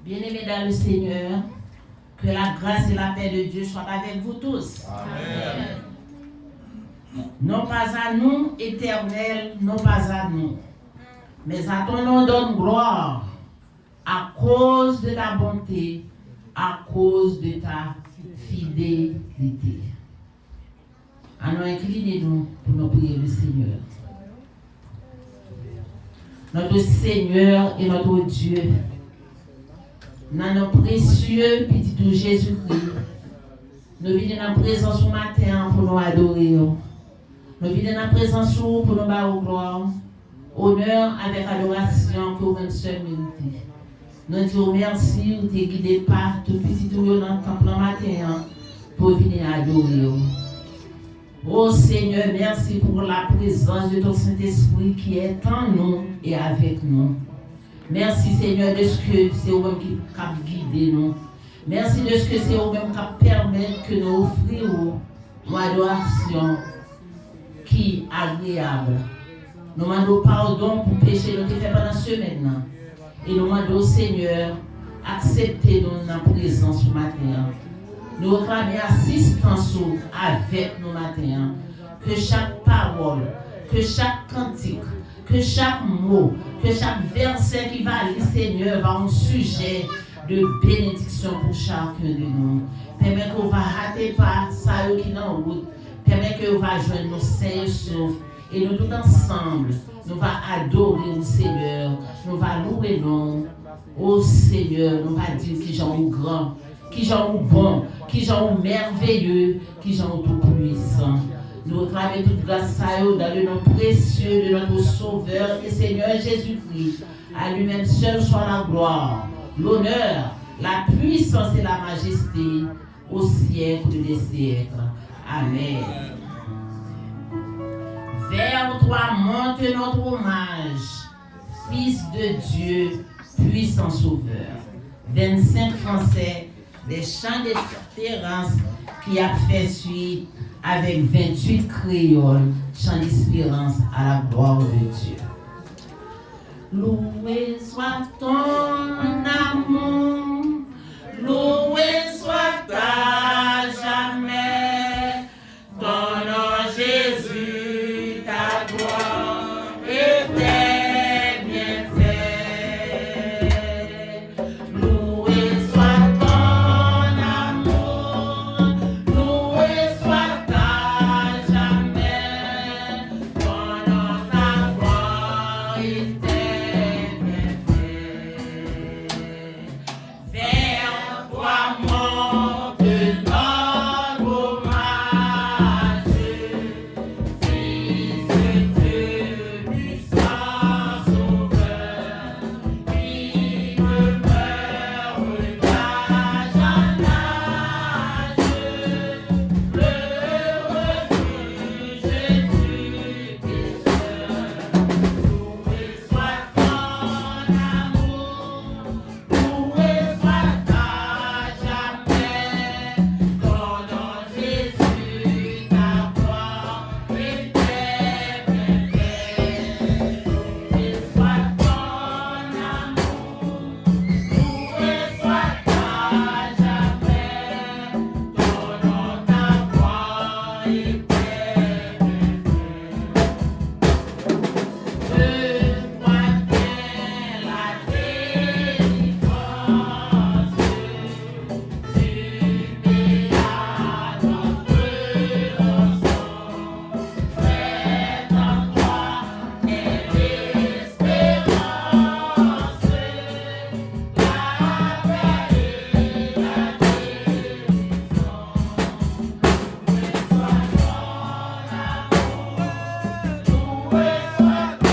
Bien-aimés dans le Seigneur, que la grâce et la paix de Dieu soient avec vous tous. Amen. Non pas à nous, éternel, non pas à nous, mais à ton nom donne gloire, à cause de ta bonté, à cause de ta fidélité. Alors inclinez-nous pour nous prier le Seigneur. Notre Seigneur et notre Dieu, dans nos précieux petit Jésus-Christ, nous venons dans la présence ce matin pour nous adorer. Nous venons dans la présence pour nous battre gloire, honneur avec adoration que vous seul méritez. Nous disons merci, vous t'es guidé par tout petit tout dans le temple matin pour venir adorer. Oh Seigneur, merci pour la présence de ton Saint-Esprit qui est en nous et avec nous. Merci Seigneur de ce que c'est vous-même qui a guidé nous. Merci de ce que c'est vous-même qui permet que nous offrions une adoration qui est agréable. Nous demandons pardon pour péché nous fait pendant ce semaine. Et nous demandons Seigneur, acceptez nous dans la présence ce matin. Nous réclamons assistance avec nous matin. Que chaque parole, que chaque cantique, que chaque mot, que chaque verset qui va aller, Seigneur, va un sujet de bénédiction pour chacun de nous. Permet qu'on va rater pas ça qui est en route. Permet qu'on va joindre nos saints sauf. Et nous tous ensemble, nous va adorer le Seigneur. Nous va louer nous. Oh Seigneur, nous va dire qui j'en ou grand, qui j'en ou bon, qui j'en ou merveilleux, qui j'en ou tout puissant. Nous réclamons toute grâce à eux dans le nom précieux de notre Sauveur et Seigneur Jésus-Christ. À lui-même seul soit la gloire, l'honneur, la puissance et la majesté au siècle des siècles. Amen. Vers toi monte notre hommage, Fils de Dieu, puissant Sauveur. 25 Français, des chants d'espérance qui a fait suite avec 28 créoles, chant d'espérance à la gloire de Dieu. Loué soit ton amour, loué soit ta jamais, ton nom Jésus, ta gloire et tes bienfaits. Loué soit ton amour, loué soit ta jamais, ton nom, ta gloire et tes bienfaits. Vers toi monte notre hommage, Fils de Dieu, puissant Sauveur, qui demeure d'âge en âge, le refuge du pécheur. Loué soit ton amour, loué soit ta jamais, ton nom Jésus, ta gloire et tes bienfaits. Loué soit ton amour, loué soit ta jamais, ton nom, ta gloire et tes bienfaits. De toi vient la délivrance, tu m'es à notre rançon. C'est en toi est l'espérance, la paix et la délivrance. Loué soit ton amour, loué soit ta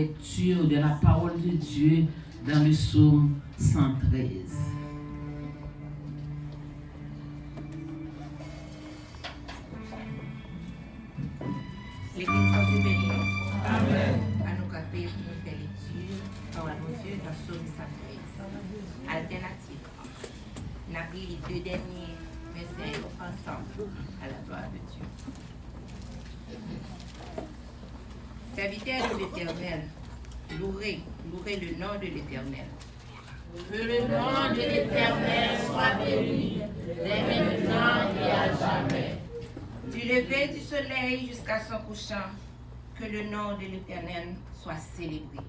lecture de la parole de Dieu dans le psaume 113. L'église soit bénie. Amen. À nous camper pour nous faire lecture, parole de Dieu dans le psaume 113. Alternative. On a pris les deux derniers versets ensemble à la gloire de Dieu. Serviteurs de l'Éternel, louez le nom de l'Éternel. Que le nom de l'Éternel soit béni, dès maintenant et à jamais. Du lever du soleil jusqu'à son couchant, que le nom de l'Éternel soit célébré.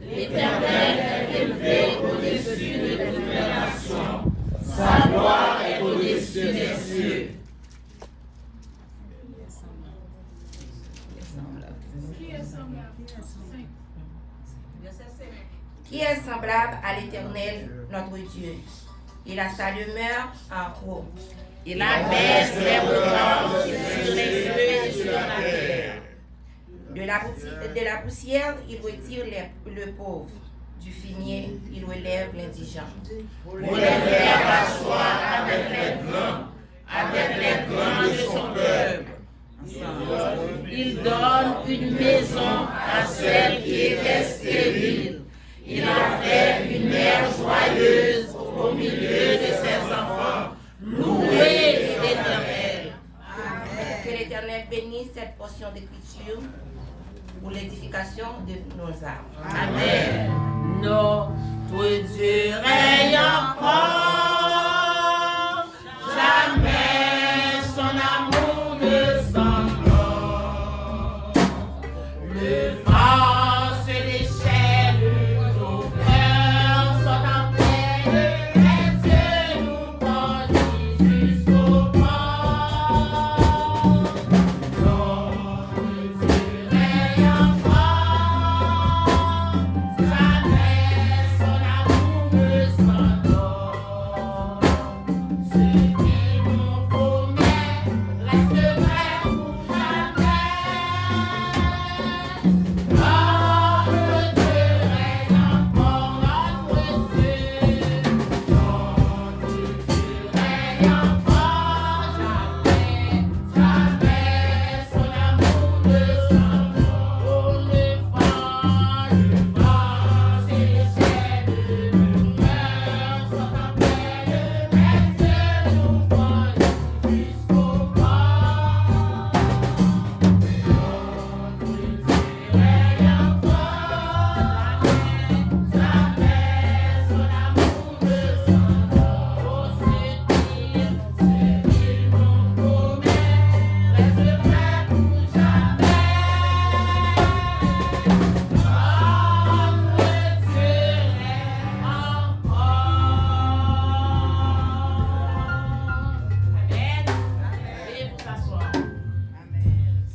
L'Éternel est élevé au-dessus de toutes les nations, sa gloire est au-dessus des cieux. Qui est semblable à l'Éternel, notre Dieu? Il a sa demeure en haut. Il abaisse les bras sur les cieux et sur la terre. De la poussière, il retire le pauvre. Du fumier, il relève l'indigent. Pour les faire asseoir avec les grands de son peuple. Il donne une maison à celle qui était stérile. Il a fait une mère joyeuse au milieu de ses enfants. Louez l'Éternel. Que l'Éternel bénisse cette portion d'écriture pour l'édification de nos âmes. Amen. Notre Dieu règne encore. Jamais son amour ne s'endort. Le vent se déchaîne, nos cœurs sont en peine. Et Dieu nous conduit jusqu'au port. Notre Dieu règne encore. Jamais son amour ne s'endort. Ce qu'il nous promet reste vrai pour jamais. Notre Dieu règne encore, notre Dieu. Notre Dieu règne encore, jamais, jamais son amour ne s'endort. Oh, le vent se déchaîne, nos cœurs sont en peine, mais Dieu nous conduit jusqu'au port. Notre Dieu règne encore, jamais son amour ne s'endort. Oh, ce qu'il nous promet reste vrai pour jamais. Notre Dieu règne encore. Amen. Veuillez vous asseoir.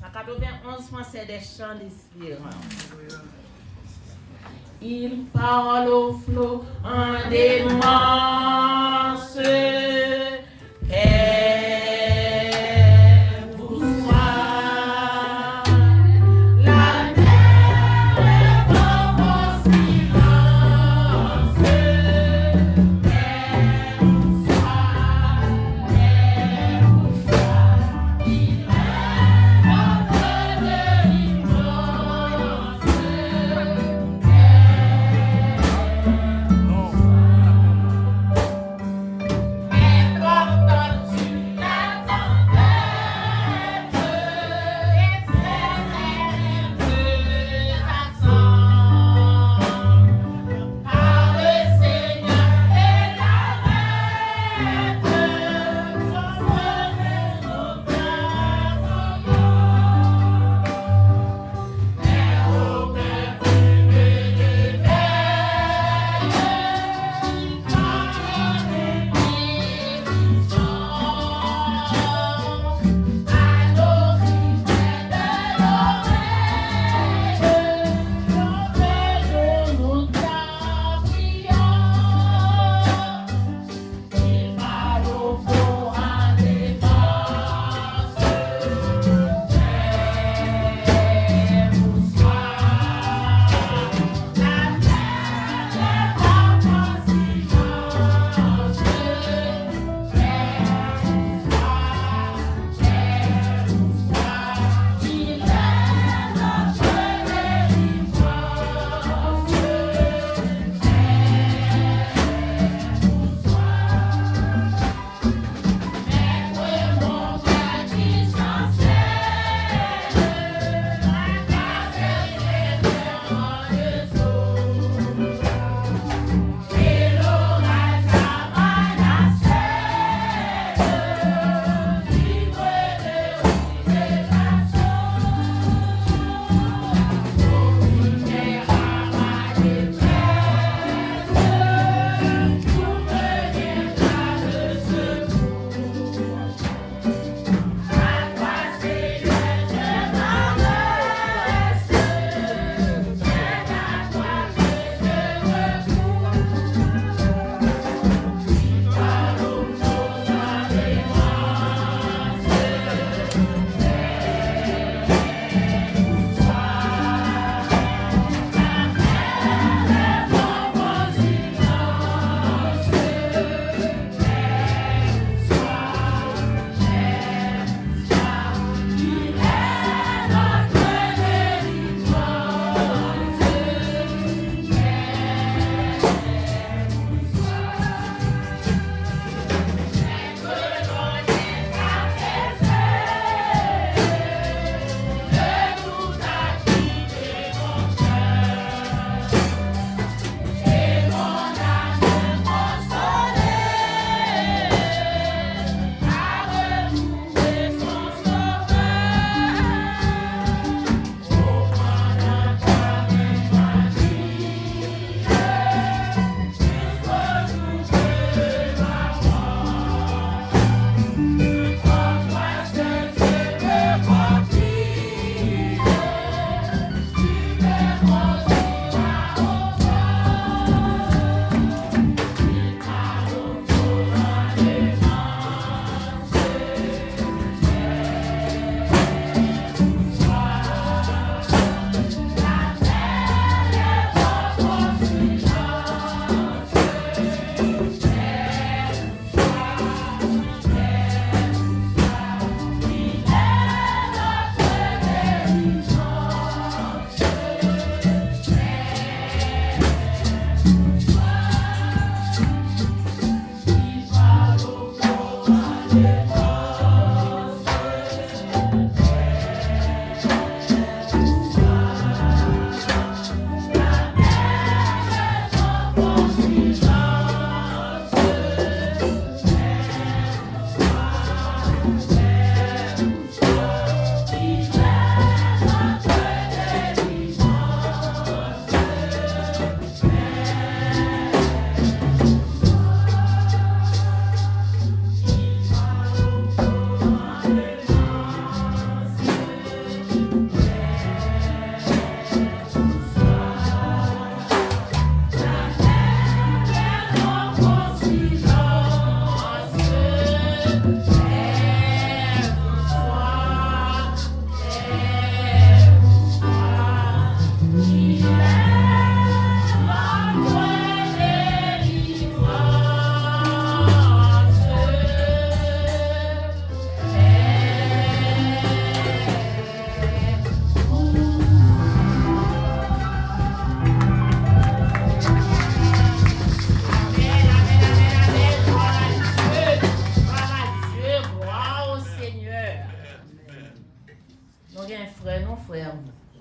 191 Français des chants d'espérance. Il parle au flot en démence. Paix vous soit. La mer est dans vos silences. Paix vous soit. Paix vous soit. Il est votre délivrance. Paix vous soit.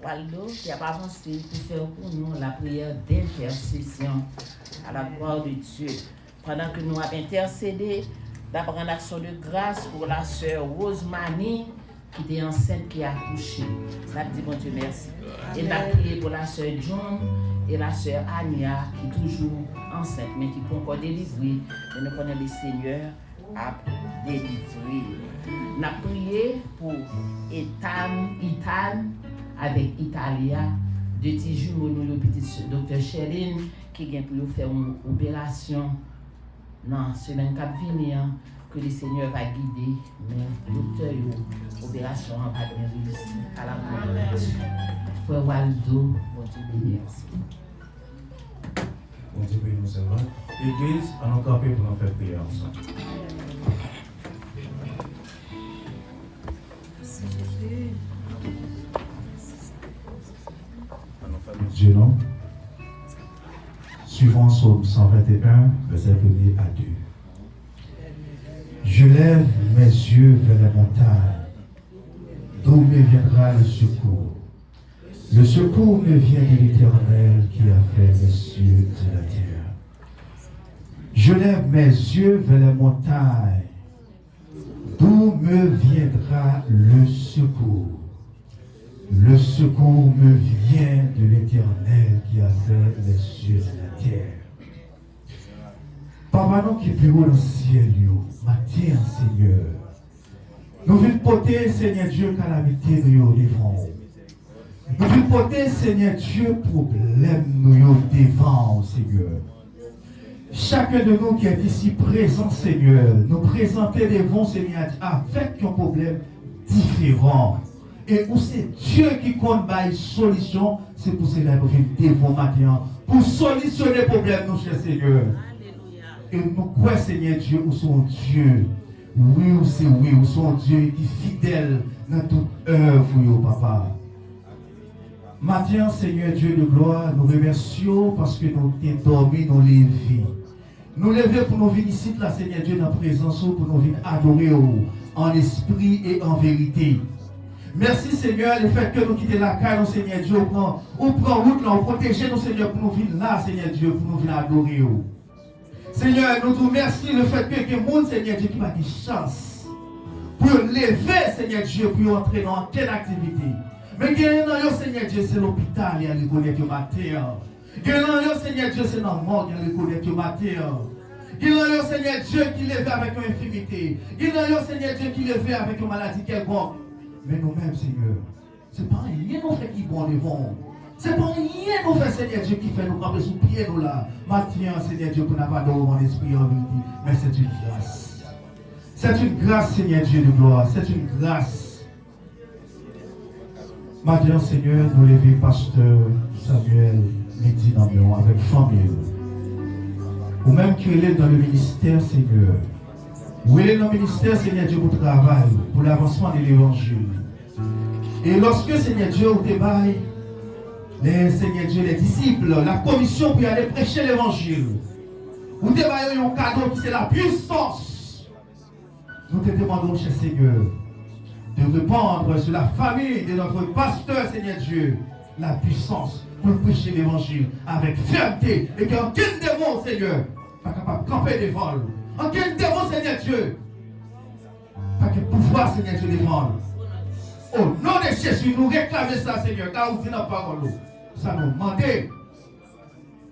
Waldo qui a avancé pour faire pour nous la prière d'intercession à la gloire de Dieu. Pendant que nous avons intercédé, d'abord en action de grâce pour la sœur Rosemanie qui était enceinte, qui a accouché. Ça dit bon Dieu merci. Et nous avons prié pour la sœur John et la sœur Ania qui est toujours enceinte mais qui peut encore délivrer. Et nous connaissons le Seigneur à délivrer. Nous avons prié pour Ethan avec Italia, deux petits jumeaux, nous, le petit docteur Sherin, qui vient pour faire une opération dans la semaine qui vient, que le Seigneur va guider, mais le docteur, l'opération va bien réussir à la gloire de Dieu. Frère Waldo, bon Dieu bénisse. Bon Dieu bénisse nous seulement. L'église, on a campé pour nous faire prier ensemble. Dieu non. Suivant Psaume 121, verset 1 à 2. Je lève mes yeux vers la montagne, d'où me viendra le secours. Le secours me vient de l'Éternel qui a fait les cieux et la terre. Je lève mes yeux vers la montagne, d'où me viendra le secours. Le secours me vient de l'Éternel qui a fait les cieux et la terre. Papa, nous qui plus haut dans le ciel, matin, Seigneur, nous voulons porter, Seigneur Dieu, calamité nous devant. Nous voulons porter, Seigneur Dieu, problème nous devant, Seigneur. Chacun de nous qui est ici présent, Seigneur, nous présenter devant, Seigneur, avec un problème différent. Et où c'est Dieu qui compte une solution, c'est pour cela que nous venons devant matin, pour solutionner les problèmes, nous, cher Seigneur. Et nous croyons, Seigneur Dieu, où sont Dieu. Oui, ou c'est oui, où sont Dieu qui est fidèle dans toute œuvre, papa. Matin, Seigneur Dieu de gloire, nous remercions parce que nous t'es dormi, nous lever. Nous lever pour nous venir ici, là, Seigneur Dieu, dans la présence, pour nous venir adorer en esprit et en vérité. Merci Seigneur, le fait que nous quittons la caille, Seigneur Dieu, on prend route là, on protège nous Seigneur pour nous venir là, Seigneur Dieu, pour nous venir adorer. Seigneur, nous te remercions le fait que le monde, Seigneur Dieu, qui m'a des chances pour lever, Seigneur Dieu, pour entrer dans quelle activité. Mais gagnant, Seigneur Dieu, c'est l'hôpital, il y a les connaître matin. Gagnant, Seigneur Dieu, c'est dans le monde, il y a les connaître matin. Gagnant, Seigneur Dieu, qui lève avec une infirmité. Gagnant, Seigneur Dieu, qui lève avec une maladie quelconque. Mais nous-mêmes, Seigneur, ce n'est pas rien qu'on fait qui est bon devant. Ce n'est pas rien qu'on fait, Seigneur Dieu, qui fait nous camper sous pied, nous là. Maintenant, Seigneur Dieu, pour n'avoir pas en esprit en vérité. Mais c'est une grâce. C'est une grâce, Seigneur Dieu de gloire. C'est une grâce. Maintenant, Seigneur, nous levons pasteur Samuel Midi dans nous avec famille. Ou même qui est dans le ministère, Seigneur. Ou il est dans le ministère, Seigneur Dieu, pour travail, pour l'avancement de l'évangile. Et lorsque, Seigneur Dieu, au débat, les Seigneur Dieu, les disciples, la commission pour aller prêcher l'évangile. Vous dévoilez un cadeau qui c'est la puissance. Nous te demandons, cher Seigneur, de répandre sur la famille de notre pasteur, Seigneur Dieu, la puissance pour prêcher l'évangile avec fermeté et qu'aucun démon, Seigneur, pas capable de camper devant. Aucun démon, Seigneur Dieu, pas de pouvoir, Seigneur Dieu, devant. Au nom de Jésus, nous réclamons ça, Seigneur, car vous dites la parole. Ça nous demande.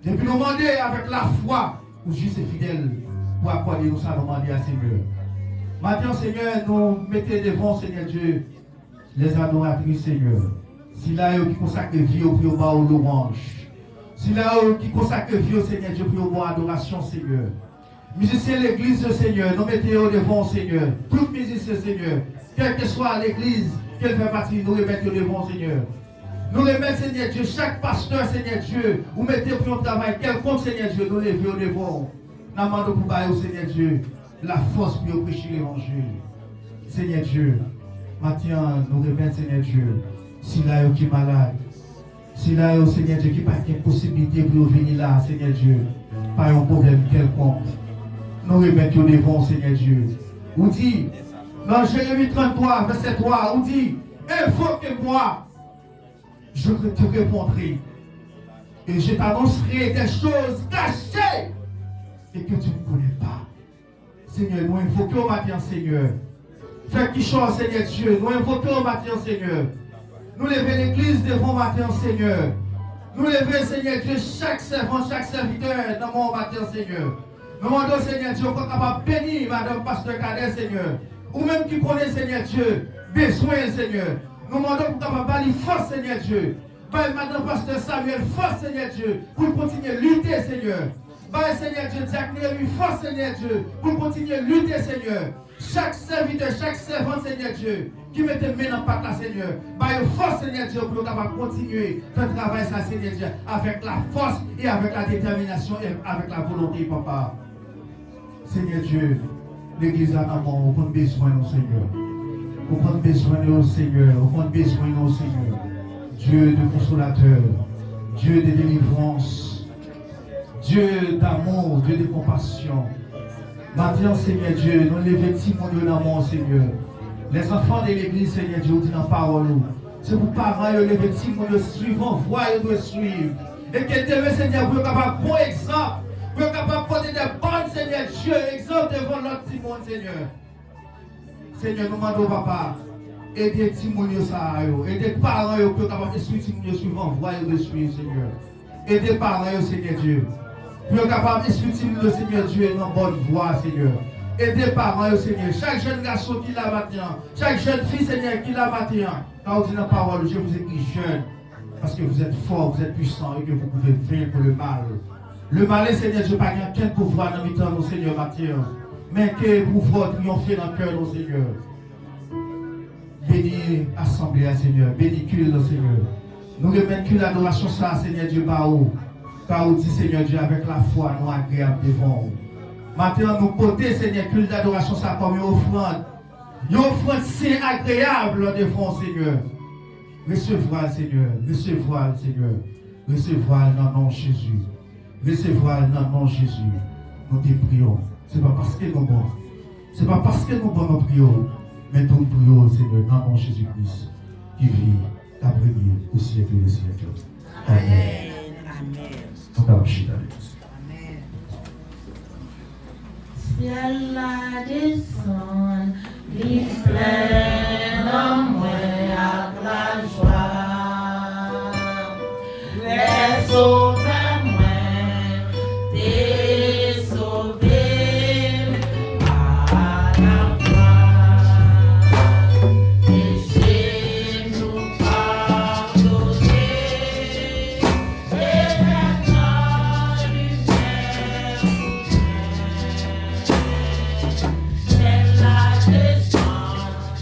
Depuis nous demander avec la foi, pour juste et fidèle, pour accorder nous ça, nous demander à Seigneur. Maintenant, Seigneur, nous mettons devant, Seigneur Dieu, les adoratrices, Seigneur. Si là, qui consacre vie au plus bas aux louanges. Si là, qui consacre vie au Seigneur Dieu pour au adoration, Seigneur. Musiciens de l'église, Seigneur, nous mettons devant, Seigneur. Tous musiciens, Seigneur, quelle que soit l'église, qu'elle fait partie, nous remettons devant, Seigneur. Nous remettons, Seigneur Dieu, chaque pasteur, Seigneur Dieu, vous mettez pour un travail quelconque, Seigneur Dieu, nous levons devant. Nous demandons pour bailler au Seigneur Dieu la force pour prêcher l'évangile. Seigneur Dieu, maintenant, nous remettons, Seigneur Dieu, si là, qui est malade, si là, Seigneur Dieu, qui n'a pas de possibilité pour venir là, Seigneur Dieu, pas un problème quelconque. Nous remettons devant, Seigneur Dieu. On dit, dans Jérémie 33, verset 3, on dit, invoque-moi, je te répondrai. Et je t'annoncerai des choses cachées et que tu ne connais pas. Seigneur, nous invoquons au matin, Seigneur. Fais qui chose, Seigneur Dieu. Nous invoquons au matin, Seigneur. Nous levons l'église devant le matin, Seigneur. Nous levons, Seigneur Dieu, chaque servant, chaque serviteur dans mon matin, Seigneur. Nous demandons, Seigneur Dieu, qu'on soit capable de bénir Madame Pasteur Cadet, Seigneur. Ou même qui connaît, Seigneur Dieu, besoin, Seigneur. Nous demandons qu'on soit capable de force, Seigneur Dieu. Bye, Madame Pasteur Samuel, force, Seigneur Dieu, pour continuer à lutter, Seigneur. Bye, Seigneur Dieu, Jacques force, Seigneur Dieu, pour continuer à lutter, Seigneur. Chaque serviteur, chaque servant, Seigneur Dieu, qui met tes mains dans le patin, Seigneur. Bye, force, Seigneur Dieu, pour capable continuer de travailler ça, Seigneur Dieu, avec la force et avec la détermination et avec la volonté, Papa. Seigneur Dieu, l'église a amour, on a besoin de nous, Seigneur. On a besoin de nous, Seigneur. On a besoin de nous, Seigneur. Dieu de consolateur, Dieu de délivrance, Dieu d'amour, Dieu de compassion. Maintenant, Seigneur Dieu, nous les vêtements de l'amour, Seigneur. Les enfants de l'église, Seigneur Dieu, disent dans la parole. C'est pour parents, les vêtements de suivre, voir et de suivre. Et que demain, Seigneur, vous êtes capable de bon exemple. Vous êtes capable de porter des bonnes, Seigneur Dieu, exemple devant notre petit monde, Seigneur. Seigneur, nous demandons, Papa, aidez Timonio ça, aidez parents qui sont capables de suivre Timonio suivant, voyez de suivre, Seigneur. Aidez parents, Seigneur Dieu. Vous êtes capable de suivre Timonio, Seigneur Dieu, dans bonne voie, Seigneur. Aidez parents, Seigneur. Chaque jeune garçon qui l'a maintenant, chaque jeune fille, Seigneur, qui l'a maintenant. Quand vous dites la parole, je vous écris jeune, parce que vous êtes fort, vous êtes puissant et que vous pouvez vaincre le mal. Le mal, Seigneur Dieu, pas qu'un pouvoir dans le temps, nos Seigneur, maintenant. Mais que pouvoir triompher dans le cœur, nos Seigneur. Bénis l'assemblée, Seigneur. Bénis culte, Seigneur. Nous remettons que l'adoration, ça, Seigneur Dieu, Baou. Car vous dit, Seigneur Dieu, avec la foi, nous agréables devant vous. Maintenant, nous portons, Seigneur, culte d'adoration, ça comme une offrande. Une offrande, c'est agréable devant, Seigneur. Recevoir, Seigneur. Recevoir, Seigneur. Recevoir dans le nom de Jésus. Recevoir dans le nom de Jésus. Nous te prions. Ce n'est pas parce que nous bons. Ce n'est pas parce que nous bons, nous prions. Mais nous prions, Seigneur, dans le nom de Jésus-Christ, qui vit après nous au siècle des siècles. Amen. Amen. Amen. Ciel la descend, il pleine en moi avec la joie. Les sauvés, moi, t'es sauvé par la foi. Laissez-nous pardonner et maintenant lumière. C'est la descente.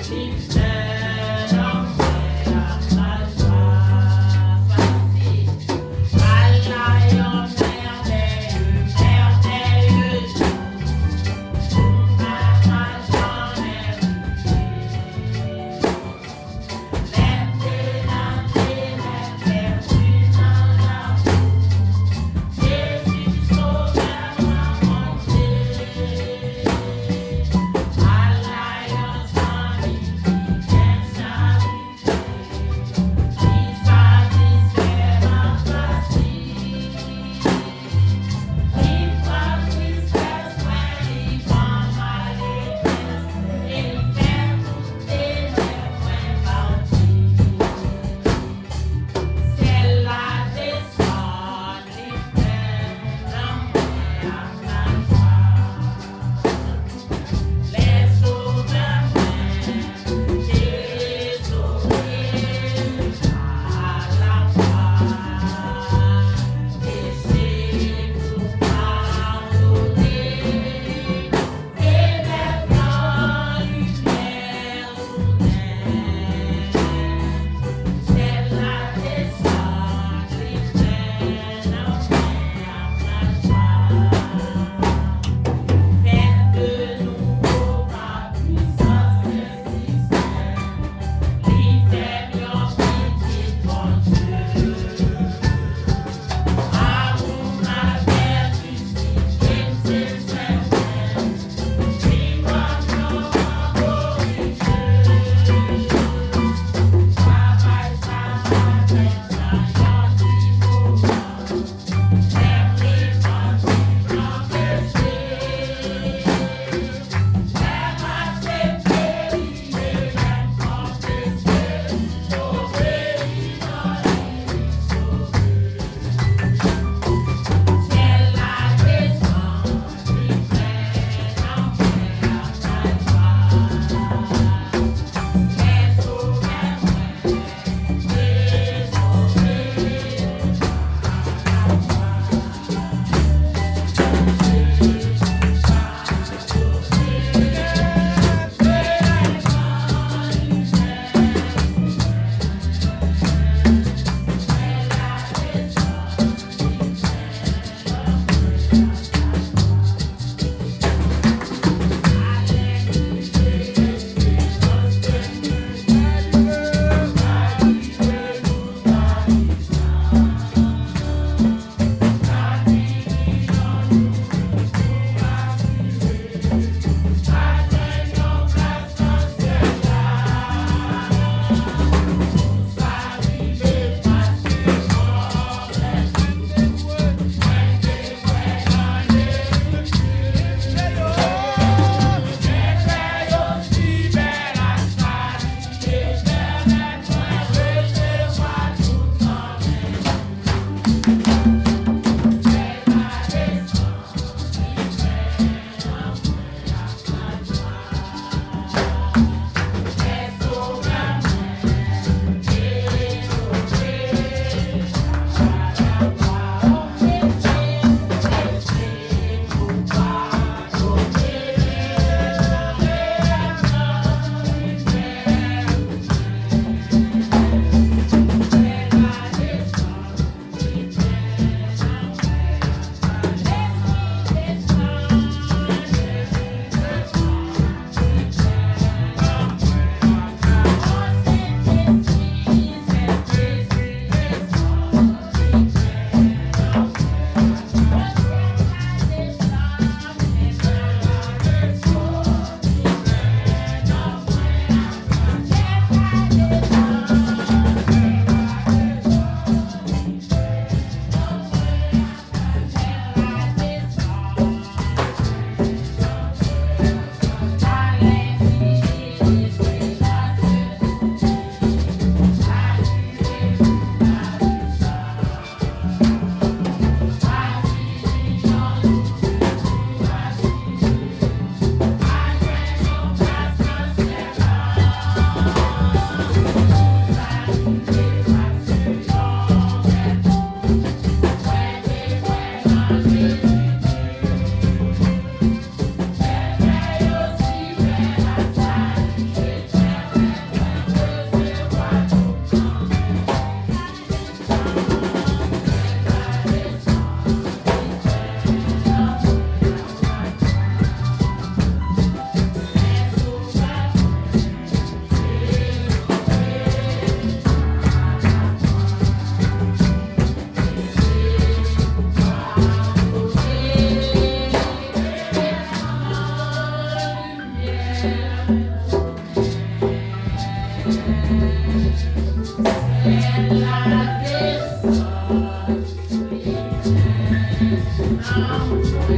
Nous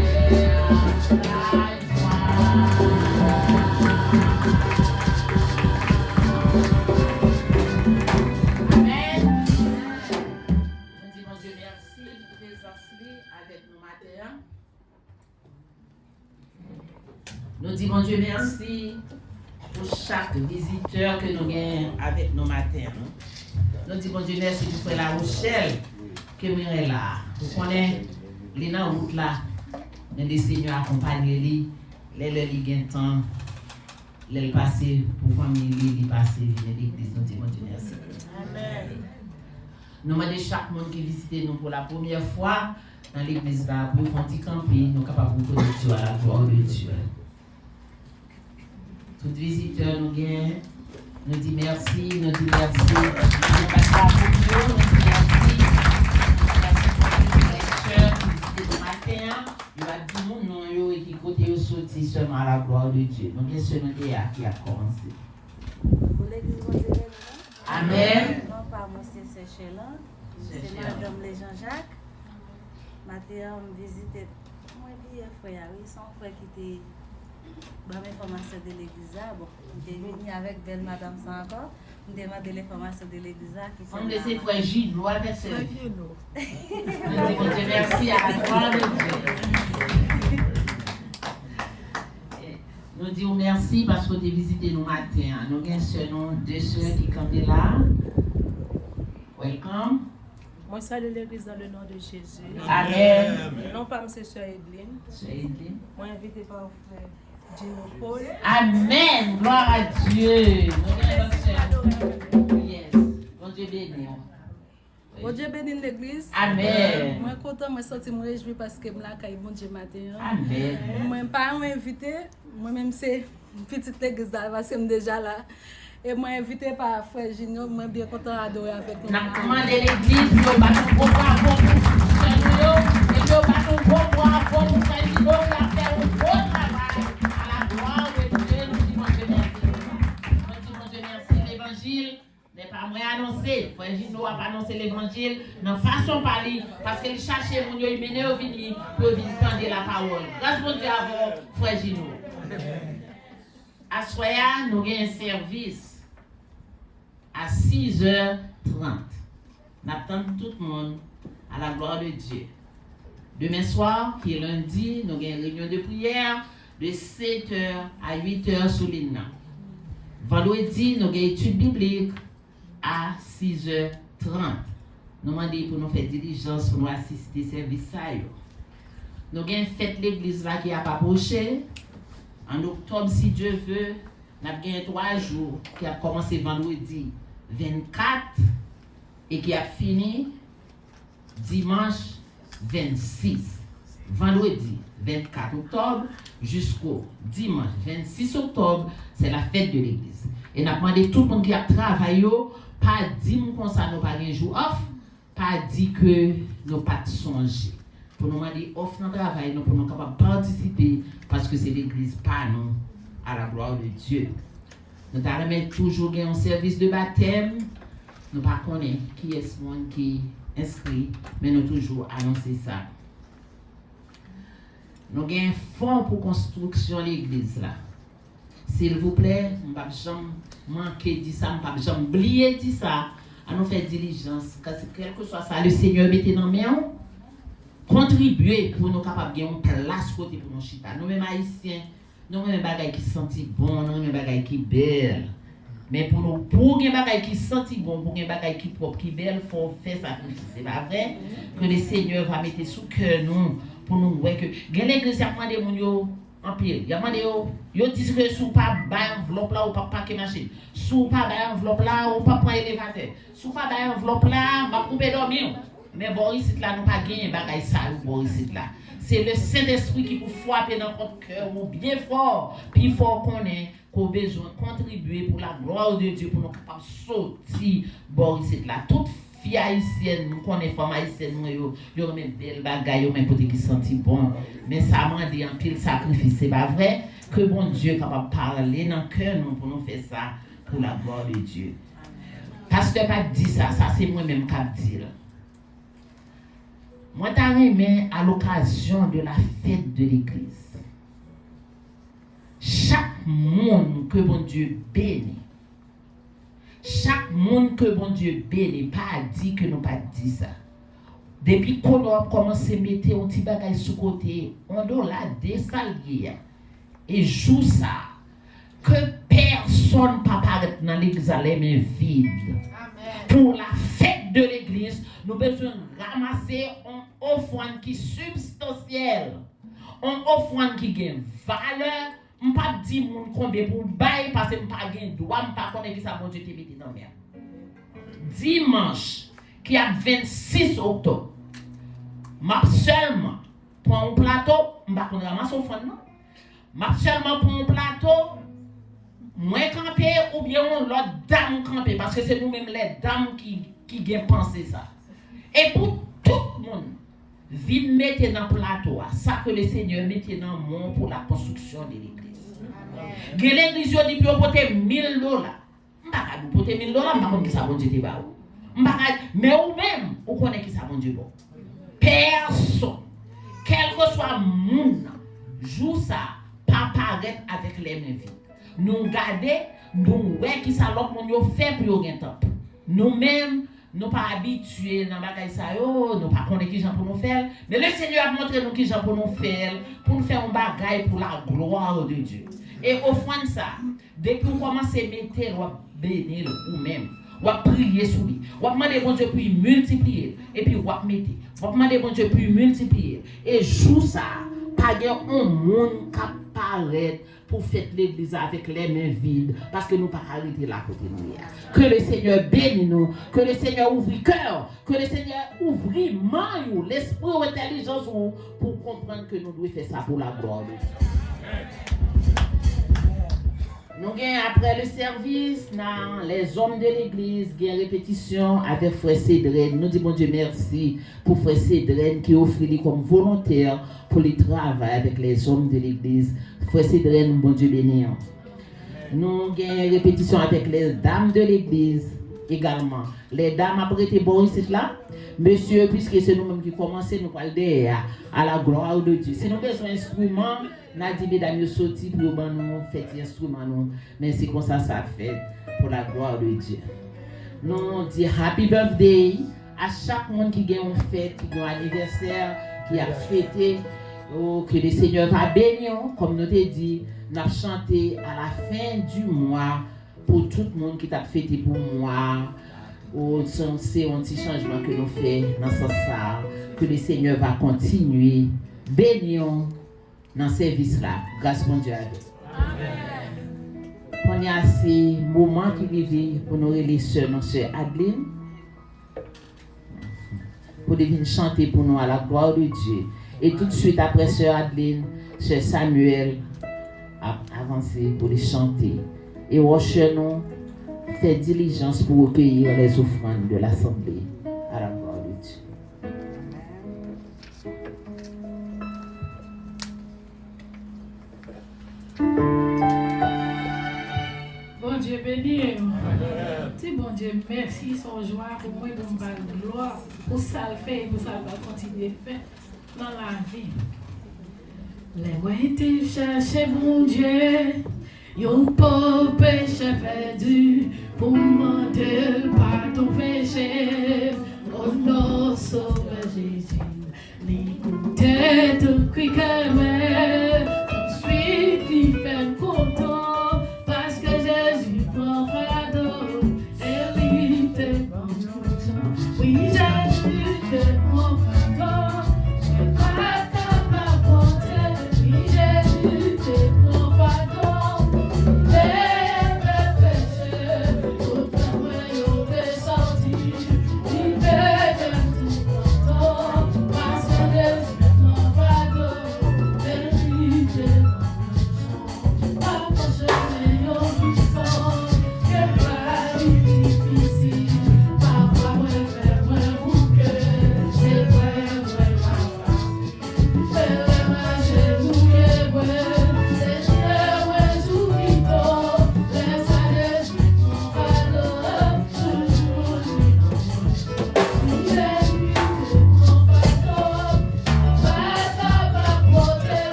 disons Dieu merci pour chaque visiteur que nous avons avec nous matin. Nous disons Dieu merci pour frère La Rochelle que nous sommes là. Vous connaissez, les dans route là, les seigneurs accompagnent lui, les gagnent temps, les passer pour famille, les passer venir l'église. Nous disons Dieu merci. Amen. Nous demandons chaque monde qui visite nous pour la première fois dans l'église là pour faire un petit camping, nous sommes capables de connecter à la gloire de Dieu. Tout visiteur nous gagne, nous dit merci, nous dit merci. Nous passons à vous, nous dit merci. Merci pour les lecteurs qui visitent le matin. Il va dire mon nom et qui côté sorti seulement à la gloire de Dieu. Donc, bien sûr, nous qui a commencé. Amen. Non, pas moi, c'est Séchelin. C'est Madame Les Jean-Jacques. Matin, on visite. Moi, je dis, frère, oui, son frère qui était. Dans l'information de l'église, bon, je suis venue avec belle madame ça encore. Je demande l'information de l'église. On me laisse frère Gilles, loi avec ce. Merci à la gloire de Dieu. Nous disons merci parce que tu as visité nous matin. Nous avons deux sœurs qui sont là. Welcome. Moi, je salue l'église dans le nom de Jésus. Amen. Non pas M. Sœur Evelyne. Sœur Evelyne. Moi, invité par le frère Gino Paul. Amen. Gloire à Dieu. Yes. Bon Dieu béni. Bon Dieu bénit l'église. Amen. Moi, content, moi, sorti, moi, réjouis parce que je suis bon Dieu matin. Amen. Moi, pas invité. Moi-même, c'est une petite église là, parce que je suis déjà là. Et moi, invité par frère Gino, moi, bien content d'adorer avec nous. Nous avons demandé l'église, nous avons battu pour frère Gino, et nous avons battu pour frère Gino, qui a fait un beau travail à la gloire de Dieu. Nous disons Dieu merci. Nous disons Dieu merci. L'évangile n'est pas moi annoncé. Frère Gino n'a pas annoncé l'évangile de façon parler, parce qu'il cherchait mon Dieu, il menait au vini pour venir prendre la parole. Grâce à Dieu avant frère Gino. À Soya, nous avons un service à 6h30. Nous attendons tout le monde à la gloire de Dieu. Demain soir, qui est lundi, nous avons une réunion de prière de 7h à 8h sous l'île. Vendredi, nous avons une étude biblique à 6h30. Nous demandons pour nous faire diligence pour nous assister au service. Nous avons une fête l'église là qui a pas approché. En octobre, si Dieu veut, nous avons 3 jours qui a commencé vendredi 24 et qui a fini dimanche 26. Vendredi 24 octobre jusqu'au dimanche 26 octobre, c'est la fête de l'église. Et nous avons demandé tout le monde qui a travaillé, pas dit comme ça, nous pas un jour off, pas dit que nous pas songer. Pour nous demander off dans le travail, nous pour nous capables participer parce que c'est l'église, pas nous, à la gloire de Dieu. Nous avons toujours un service de baptême. Nous ne connaissons pas qui est ce monde qui est inscrit, mais nous toujours annoncé ça. Nous avons un fonds pour construction de l'église là. S'il vous plaît, je ne vais jamais manquer de ça, je ne vais jamais oublier de ça. À nous faire diligence, quel que soit ça, le Seigneur mette dans mes mains. Contribuer pour nous capables de gagner une place côté pour nos chita. Nous-mêmes haïtiens, nous-mêmes bagaille qui sentit bon, nous-mêmes bagaille qui belle. Mais pour nous, pour gagner bagaille qui sentit bon, pour gagner bagaille qui propre, qui belle, faut faire sacrifice. C'est pas vrai que le Seigneur va mettre sous cœur nous pour nous voir que gagner l'église a demandé mon yo en pile. Il a demandé yo dit que sous pas ba enveloppe là ou pas paquet machine. Sous pas ba enveloppe là ou pas prendre élévateur. Sous pas ba enveloppe là, va couper dormir. Mais Boris là nous pas gagner bagaille ça Boris là. C'est le Saint-Esprit qui vous frapper dans votre cœur ou bien fort, puis fort qu'on ait qu'on besoin de contribuer pour la gloire de Dieu pour nous capables sortir Boris là. Toute fille haïtienne, nous connaissons femme haïtienne, yo même belle bagaille, yo même côté qui senti bon. Mais ça m'a dit en pile sacrifice, c'est pas vrai que bon Dieu est capable de parler dans le cœur nous pour nous faire ça pour la gloire de Dieu. Pasteur pas dit ça, ça c'est moi-même qui dis. Moi, t'arrive à l'occasion de la fête de l'église. Chaque monde que bon Dieu bénit, chaque monde que bon Dieu bénit, pas dit que nous pas dit ça. Depuis qu'on a commencé à mettre un petit bagage sous côté, on doit la desalier et joue ça. Que personne ne peut apparaître dans l'église les mains vides. Pour la fête de l'église, nous avons besoin de ramasser une offrande qui est substantielle, une offrande qui a valeur. Je ne peux pas dire combien pour bailler parce que je ne peux pas gagner droit, je ne peux pas connaître ça, mon Dieu, te mette dans la mer. Dimanche, qui est 26 octobre, je seulement prends un plateau, je ne peux pas ramasser l'offrande, non. Je seulement prends un plateau, moi camper ou bien l'autre dame camper, parce que c'est nous-mêmes les dames qui ont pensé ça. Et pour tout le monde, vite mettre dans le plateau, ça que le Seigneur mette dans le monde pour la construction de l'église. L'église dit qu'il faut porter $1000. Je ne peux pas porter $1000, je ne sais pas qui ça bon Dieu te va. Mais vous-même, vous connaissez qui ça bon Dieu bon. Personne, quel que soit le monde, joue ça, pas paraître avec les mains vides. Nous gardons, nous voyons qui ça l'autre monde fait pour y temps. Nous-mêmes, nous pas habitués dans bagay ça yo, nous pas connaître qui gens pour nous faire, mais le Seigneur a montré nous qui gens pour nous faire un bagay pour la gloire de Dieu. Et offrande ça, depuis qu'on commence à mettre, on bénir ou même, on prier sur lui, on demander bon Dieu pour multiplier et puis on mettre, on demander bon Dieu pour multiplier et joue ça, pas un monde qui apparaît pour faire l'église avec les mains vides, parce que nous ne pouvons pas arrêter là côté nous. Que le Seigneur bénisse nous, que le Seigneur ouvre le cœur, que le Seigneur ouvre l'esprit ou l'intelligence pour comprendre que nous devons faire ça pour la gloire de Dieu. Nous avons après le service, les hommes de l'église, nous avons répétition avec Frère Cédrine. Nous disons bon Dieu merci pour Frère Cédrine qui offre comme volontaire pour le travail avec les hommes de l'église. Frère Cédrine, bon Dieu béni. Nous avons répétition avec les dames de l'église également. Les dames après été bon ici là. Monsieur, puisque c'est nous-mêmes qui commençons, nous parlons à la gloire de Dieu. Si nous avons besoin d'instruments, nous avons dit mesdames, nous sortis pour nous faire des instruments. Mais c'est comme ça fait pour la gloire de Dieu. Nous disons happy birthday à chaque monde qui a une fête, qui a un anniversaire, qui a fêté. Oh, que le Seigneur va bénir, comme nous t'ai dit, nous avons chanté à la fin du mois pour tout le monde qui t'a fêté pour moi. Oh, c'est un petit changement que nous faisons dans ce sens, que le Seigneur va continuer bénir dans ce service-là. Grâce à Dieu. On y a ces moments qui vivent pour nous les sœurs, nos sœurs Adeline, pour venir chanter pour nous à la gloire de Dieu. Et tout de suite après sœur Adeline, sœur Samuel a avancé pour les chanter. Et Rocher nous fait diligence pour recueillir les offrandes de l'assemblée à la gloire de Dieu. Bon Dieu béni. Si bon Dieu merci, son joie pour moi, pour me gloire, pour ça le fait et pour ça va continuer à faire dans la vie. Les voix étaient chercher mon Dieu, yon pauvre péché perdu, pour demander le pardon péché. Oh non, sauve Jésus, l'écouter tout cri que mais, tout de suite il fait content, parce que Jésus prend fardeau, et il te prend tout. Oui, Jésus te prend fardeau.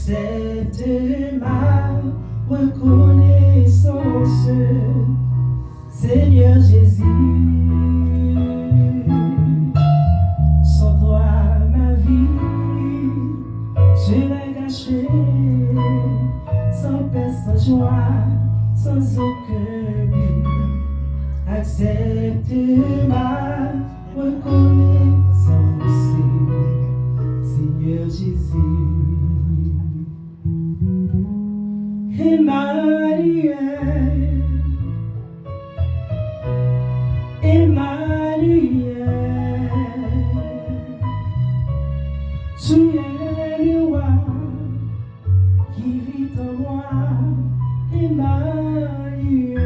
Accepte ma reconnaissance, Seigneur Jésus. Sans toi, ma vie serait gâchée, sans paix, sans joie, sans aucun but. Accepte ma reconnaissance, Seigneur Jésus. Emmanuel, Emmanuel, tu es le roi qui vit en moi. Emmanuel,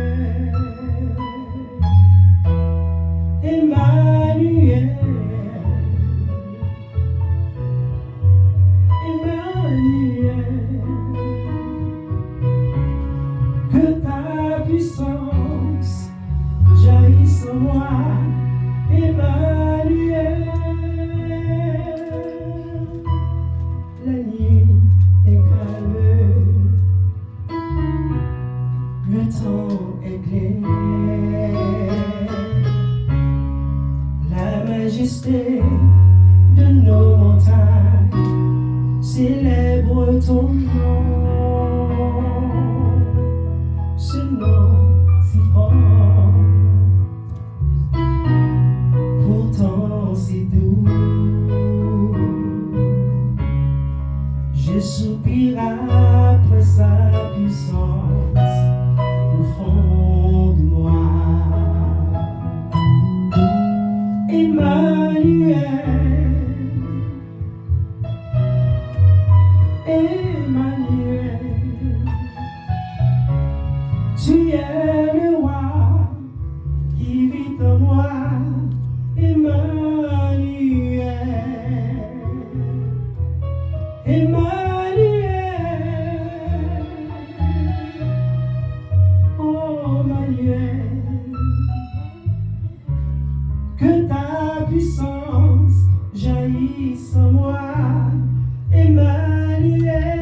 Emmanuel, Emmanuel. Que ta puissance jaillisse en moi, Emmanuel. La nuit est calme, le temps est clair, la majesté de nos montagnes célèbre ton nom. Ce nom si fort, pourtant si doux. Je soupire après sa puissance au fond de moi. Emmanuel, Emmanuel, tu es le roi qui vit en moi, Emmanuel, Emmanuel, oh Emmanuel, que ta puissance jaillisse en moi, Emmanuel.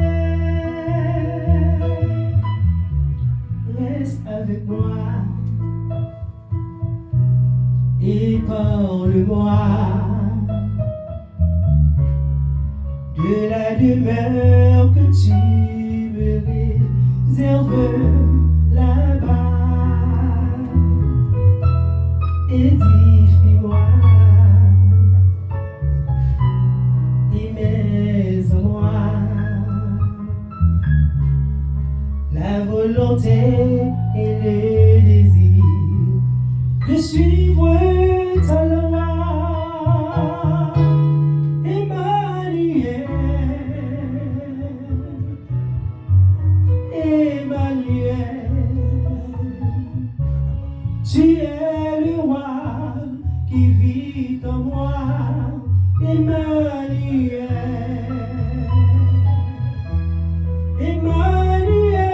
Reste avec moi et parle-moi de la demeure que tu me réserves là-bas. Édifie-moi et mets en moi la volonté et le désir de suivre ta loi. Emmanuel, Emmanuel, tu es le roi qui vit en moi. Emmanuel, Emmanuel,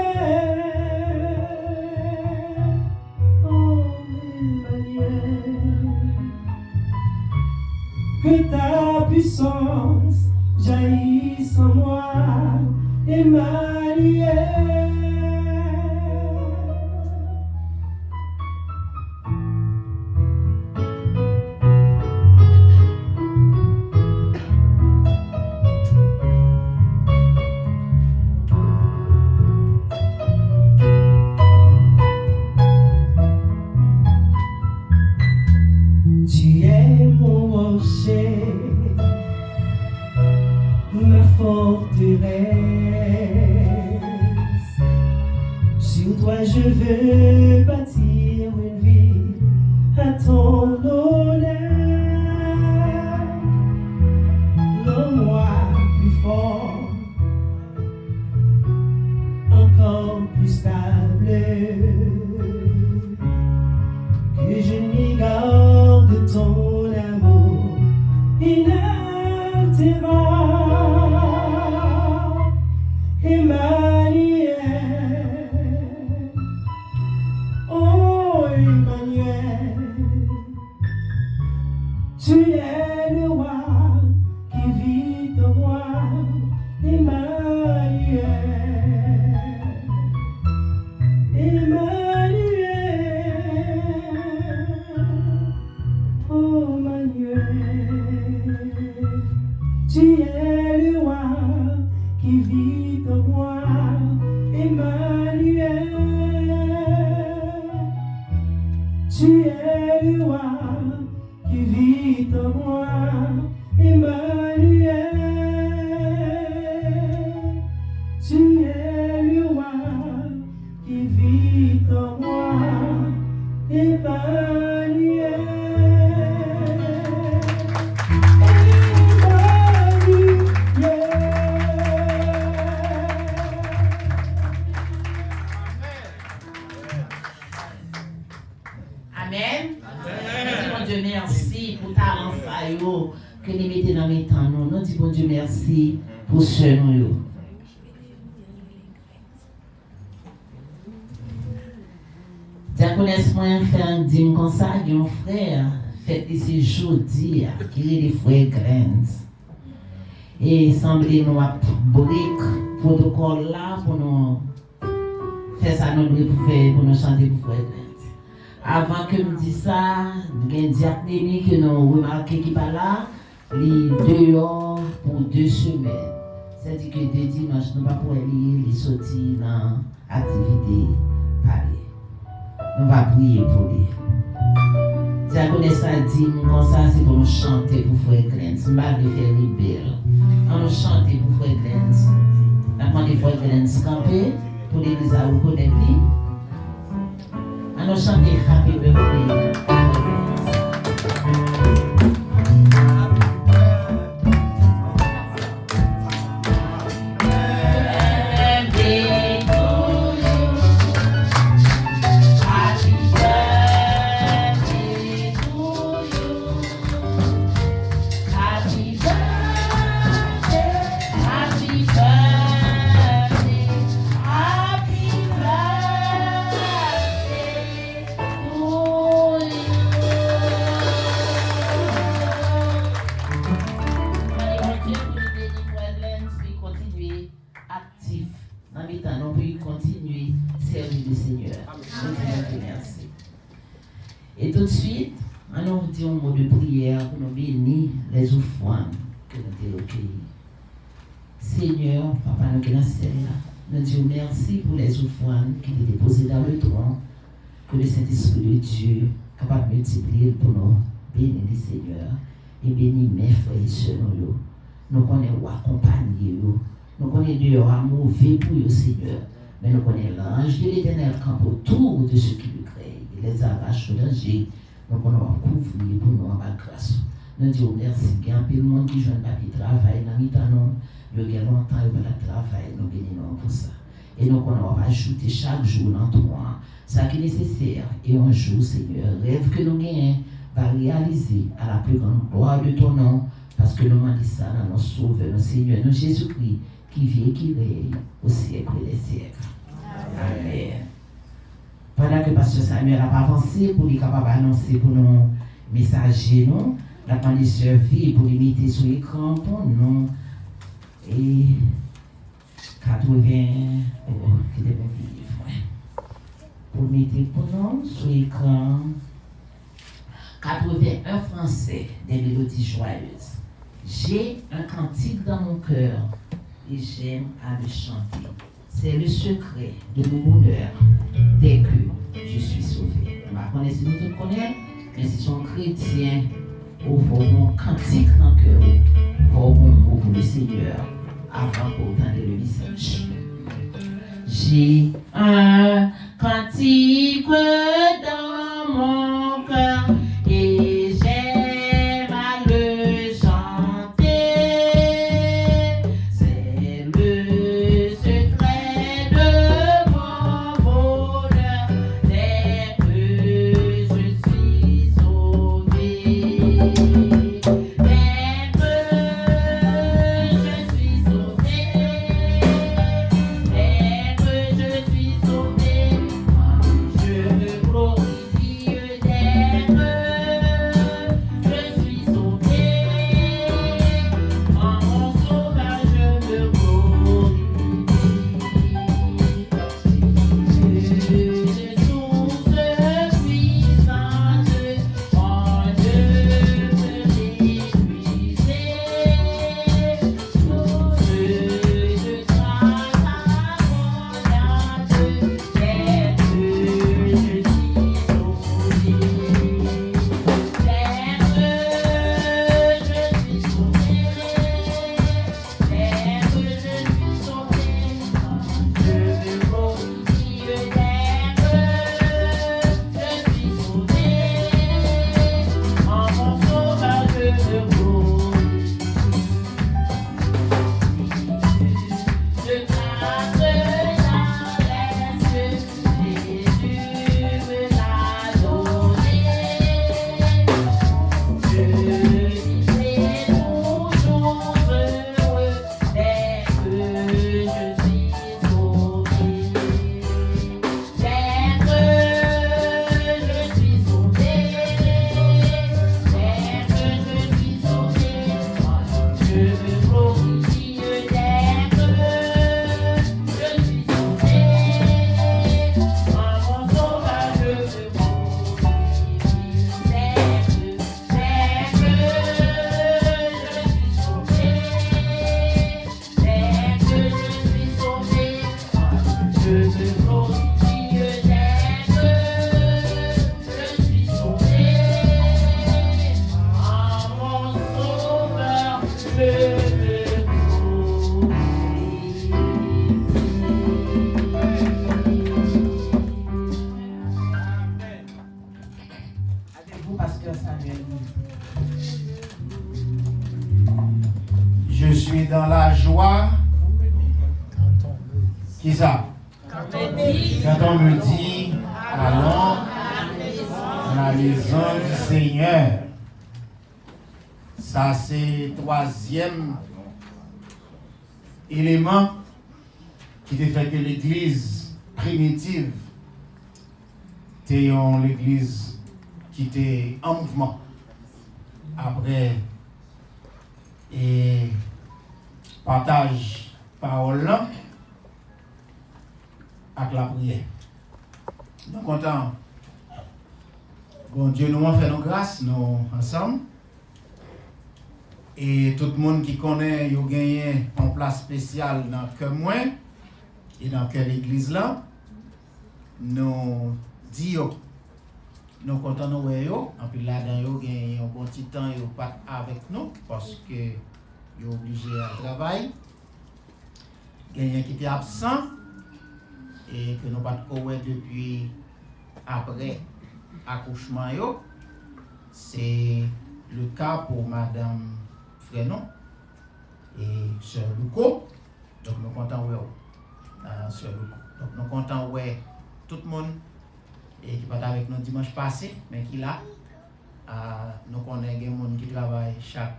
oh Emmanuel, que ta puissance jaillisse en moi, Emmanuel. Tu es mon rocher, ma forteresse. Sur toi je veux bâtir une ville à ton honneur. Rends-moi plus fort, encore plus stable, que je m'égare de ton amour inaltérable. Emmanuel, oh Emmanuel, tu es le roi qui vit en moi, Emmanuel. pour ceux nous. Diaconesse, moi, fait un dîme comme ça, il y a un frère, fait ici jeudi, qui est les frères Grens. Et il semble nous a brique protocole là pour nous faire ça, nous pour faire, pour nous chanter pour frères Grens. Avant que me dise ça, il y a un diacnémie que nous remarquons qui pas là, les dehors pour 2 semaines. C'est-à-dire que 2 dimanches, nous ne pouvons pas aller les sortir dans l'activité parler. On va prier pour lui. Diaconesse a dit, comme ça, c'est pour nous chanter pour Frère Grens. On va le faire libérer. On nous chanter pour Frère Grens. On a demandé Frère Grens camper pour l'église à reconnaître lui. On nous chanter Happy Birthday pour Frère Grens. Et tout de suite, on nous dit un mot de prière pour nous bénir les offrandes que nous avons recueillies. Seigneur, Papa, nous qui sommes là, nous disons merci pour les offrandes qui sont déposées dans le trône, que le Saint-Esprit de Dieu capable de multiplier pour nous bénir les Seigneur et bénir mes frères et sœurs. Nous connaissons accompagner, nous connaissons Dieu à mauvais pour eux, Seigneur, mais nous connaissons l'ange de l'Éternel camp autour de ceux qui le créent. Les arrache au danger, nous pouvons couvrir pour nous en bas grâce. Nous disons merci, il y a un peu de monde qui joue un papier de travail, dans il y a longtemps, il y a le travail, nous bénissons pour ça. Et nous pouvons ajouter chaque jour dans toi, ce qui est nécessaire. Et un jour, Seigneur, rêve que nous gagnons va réaliser à la plus grande gloire de ton nom, parce que nous avons dit ça dans notre Sauveur, notre Seigneur, notre Jésus-Christ, qui vit et qui règne au siècle des siècles. Amen. Pendant que Pasteur Samuel n'a pas avancé pour lui capable d'annoncer pour nos messagers, nous, la demandé servi pour limiter sur l'écran pour nous. Et 80, qui devait vivre. Pour mettre pour nous sur l'écran 81 français des mélodies joyeuses. J'ai un cantique dans mon cœur et j'aime à le chanter. C'est le secret de mon bonheur dès que je suis sauvé. On va si nous te connaissons, mais si son chrétien, au fond, mon cantique dans le cœur, au bon mot pour le Seigneur, avant qu'on entende le message. J'ai un cantique dans mon cœur et j'aime à le chanter. C'est le secret de mon bonheur dès que je suis sauvé. Dès que je suis sauvé. Dès que je suis sauvé, je quoi? Qui ça? Quand on me dit, allons à la maison du Seigneur. Ça, c'est le troisième élément qui fait que l'église primitive était l'église qui était en mouvement après et partage parole là avec la prière. Nous sommes contents. Bon Dieu nous a fait nos grâces, nous ensemble. Et tout le monde qui connaît, il a gagné une place spéciale dans le cœur moi et dans le cœur de l'église là. Nous disons, nous comptons nous voir, et puis là-dedans, ils ont gagné un bon petit temps, ils sont pas avec nous parce que ils sont obligés à travailler. Gagné qui était absent et que nous pas de depuis après accouchement. C'est le cas pour Madame Frénon et Sœur Louko. Donc nous comptons Sœur Louko. Donc nous comptons tout le monde et qui pas avec nous dimanche passé, mais qui là. Nous connaissons des gens qui travaillent chaque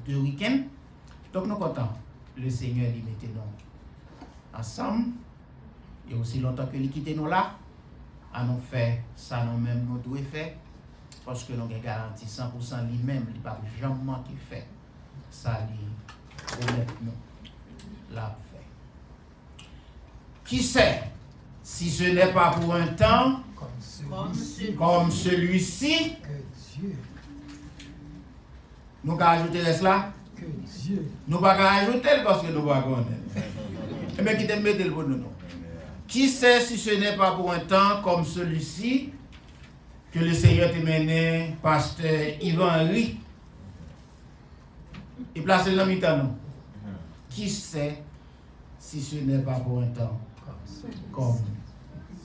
2 week-ends. Donc nous comptons le Seigneur lui mette nous ensemble. Et aussi longtemps que lui quitte nous là, à nous faire ça nous-mêmes nous devons faire. Parce que nous avons garanti 100% lui-même, il n'y a pas jamais qui fait. Ça lui remet nous la fait. Qui sait, si ce n'est pas pour un temps comme celui-ci, nous allons ajouter cela. Nous ne pouvons pas ajouter parce que nous ne pouvons pas connaître. Mais qui te met le bon nom. Qui sait si ce n'est pas pour un temps comme celui-ci que le Seigneur t'a mené, pasteur Yvan Henry, et placé dans le mi-temps. Qui sait si ce n'est pas pour un temps comme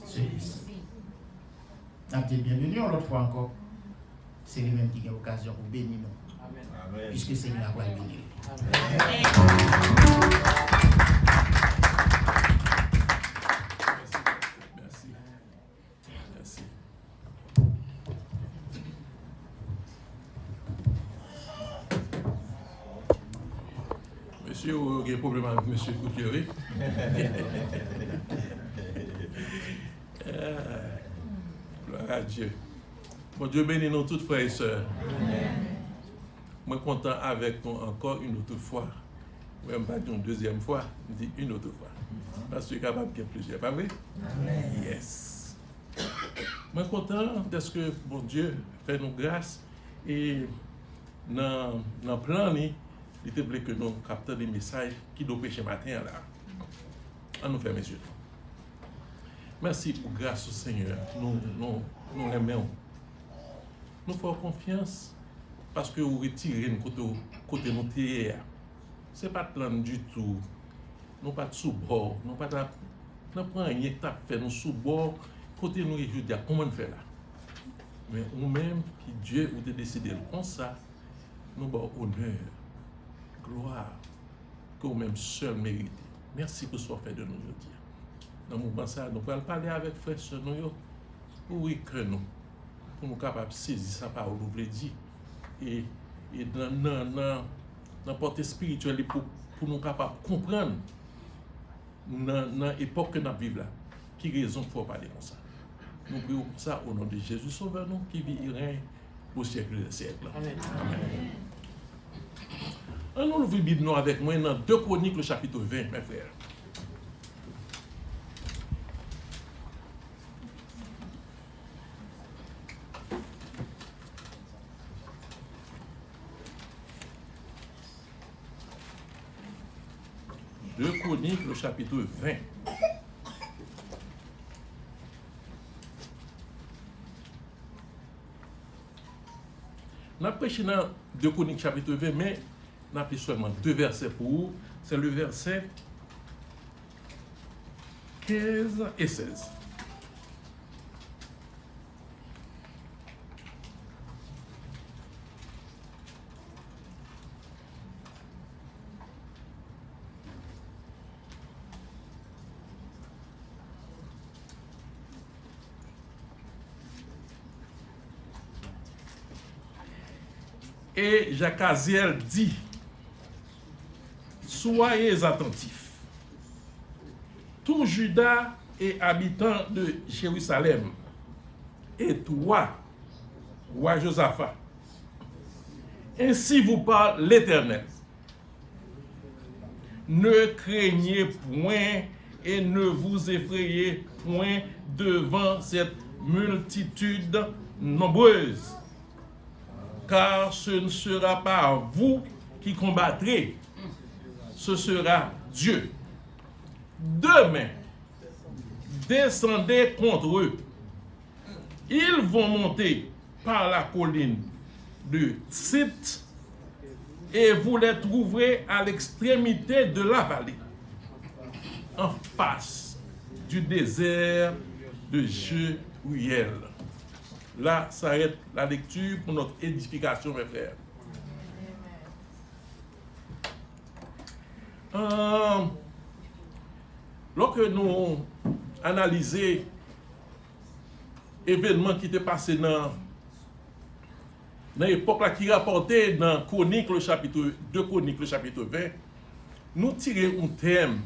celui-ci. Bienvenue l'autre fois encore. C'est lui-même qui a l'occasion pour bénir nous. Puisque c'est lui qui va bénir. Monsieur, vous avez un problème avec monsieur Couturier. Gloire à Dieu. Bon Dieu bénit nous toutes frères et sœurs. Moi content avec nous encore une autre fois. Même pas une deuxième fois, je dis une autre fois. Parce que je suis capable de plusieurs, pas vrai? Yes. Moi content de ce que bon Dieu fait nous grâce et dans le plan, il était voulu que nous captions des messages qui doivent pécher matin là. On nous fait mes yeux. Merci pour grâce au Seigneur. Nous aimons. Nous faisons confiance parce que vous retirez nous côté nous terre. Ce n'est pas plan du tout. Nous pas de sous-bord. Nous pas nous prenons rien que fait nous sous-bord. Côté nous, je dis comment on fait là. Mais nous-mêmes, qui Dieu vous a décidé comme ça, nous avons honneur, gloire, que vous-même seul méritez. Merci pour ce que vous fait de nous aujourd'hui. Dans le mouvement ça, nous allons parler avec frères et sœurs pour écrire nous, pour nous capables de saisir sa parole, vous voulez dire, et dans la portée spirituelle pour nous capables de comprendre dans l'époque que nous vivons là, qui raison pour parler comme ça. Nous prions pour ça au nom de Jésus Sauveur, nous qui vit et règne au siècle des siècles. Amen. On nous ouvre la Bible avec moi dans 2 Chroniques, le chapitre 20, mes frères. Deux Chroniques, le chapitre 20. On a prêché dans 2 Chroniques chapitre 20, mais on a pris seulement 2 versets pour vous. C'est le verset 15 et 16. Et Jacaziel dit, soyez attentifs, tout Juda et habitants de Jérusalem, et toi, roi Josaphat, ainsi vous parle l'Éternel. Ne craignez point et ne vous effrayez point devant cette multitude nombreuse, car ce ne sera pas vous qui combattrez, ce sera Dieu. Demain, descendez contre eux. Ils vont monter par la colline de Tsit et vous les trouverez à l'extrémité de la vallée, en face du désert de Jeruel. Là s'arrête la lecture pour notre édification, mes frères. Lorsque nous analysons l'événement qui était passé dans l'époque là qui rapportait dans Chronique le chapitre 2 Chronique le chapitre 20, nous tirons un thème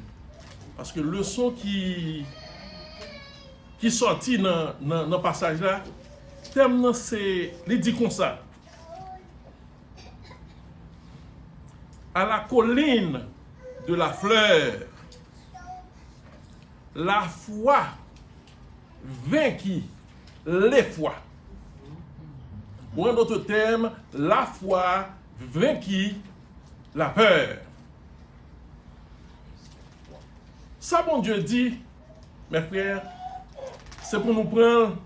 parce que le son qui sortit dans le passage là, thème c'est il dit comme ça. À la colline de la fleur, la foi vainquit l'effroi. Ou un autre terme, la foi vainquit la peur. Ça, mon Dieu dit, mes frères, c'est pour nous prendre.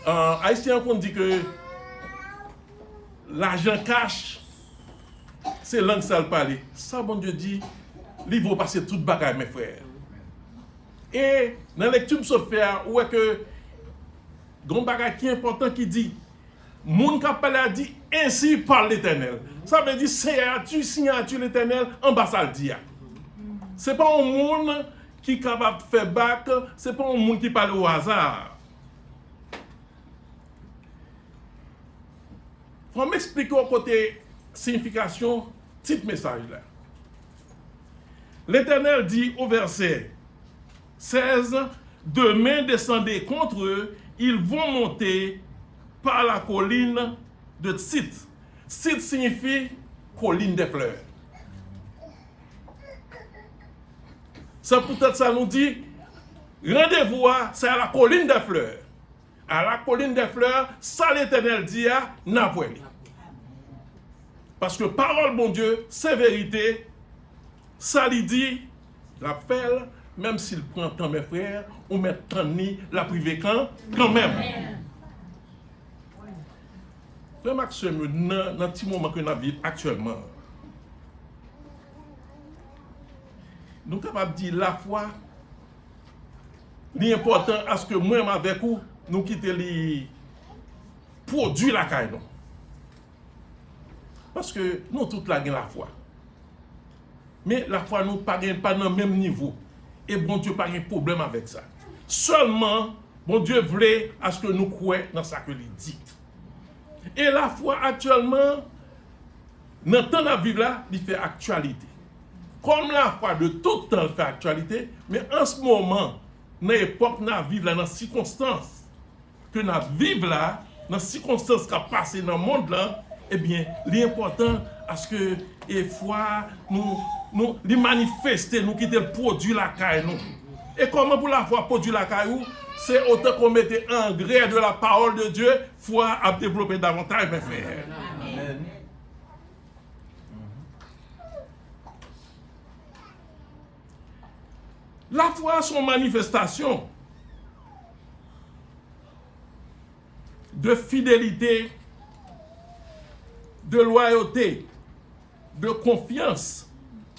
Haïtien, on dit que l'argent cache, c'est langue sale parler. Ça, mon Dieu dit, il va passer toute bagaille, mes frères. Et dans la lecture, se faire, où est que gon bagay qui est important qui dit moun ka parlé a dit ainsi parle l'Éternel. Ça veut dire c'est signature l'Éternel en bas ça le dit. C'est pas un monde qui est capable de faire bac, c'est pas un monde qui parle au hasard. Faut m'expliquer au côté signification petit message là. L'Éternel dit au verset 16, demain descendez contre eux, ils vont monter par la colline de Tsit. Tsit signifie colline des fleurs. Ça peut-être ça nous dit, rendez-vous, c'est à la colline des fleurs. À la colline des fleurs, ça l'Éternel dit à Napoli. Parce que parole, mon Dieu, c'est vérité. Ça lui dit, l'appel, même s'il prend tant mes frères, on met tant ni la privé quand même. Frère Maxime, dans le petit moment que nous vivons actuellement, nous sommes capables de dire la foi, l'important à ce que moi-même avec vous, nous quittons les produits la caille. Parce que nous tous la gagnons la foi. Mais la foi nous pas dans le même niveau. Et bon Dieu pas de problème avec ça. Seulement, bon Dieu voulait à ce que nous croyons dans ce que il dit. Et la foi actuellement, dans le temps de vivre là, il fait actualité. Comme la foi de tout temps fait actualité, mais en ce moment, dans l'époque, nous vivons là, dans les circonstances que nous vivons là, dans les circonstances qui ont passé dans le monde là, eh bien, l'important à ce que la foi nous les manifester, nous quitter le produit la caille nous. Et comment pour la foi produire la caille, c'est autant qu'on mette engrais de la parole de Dieu, foi à développer davantage, mes frères. Amen. La foi, son manifestation de fidélité, de loyauté, de confiance,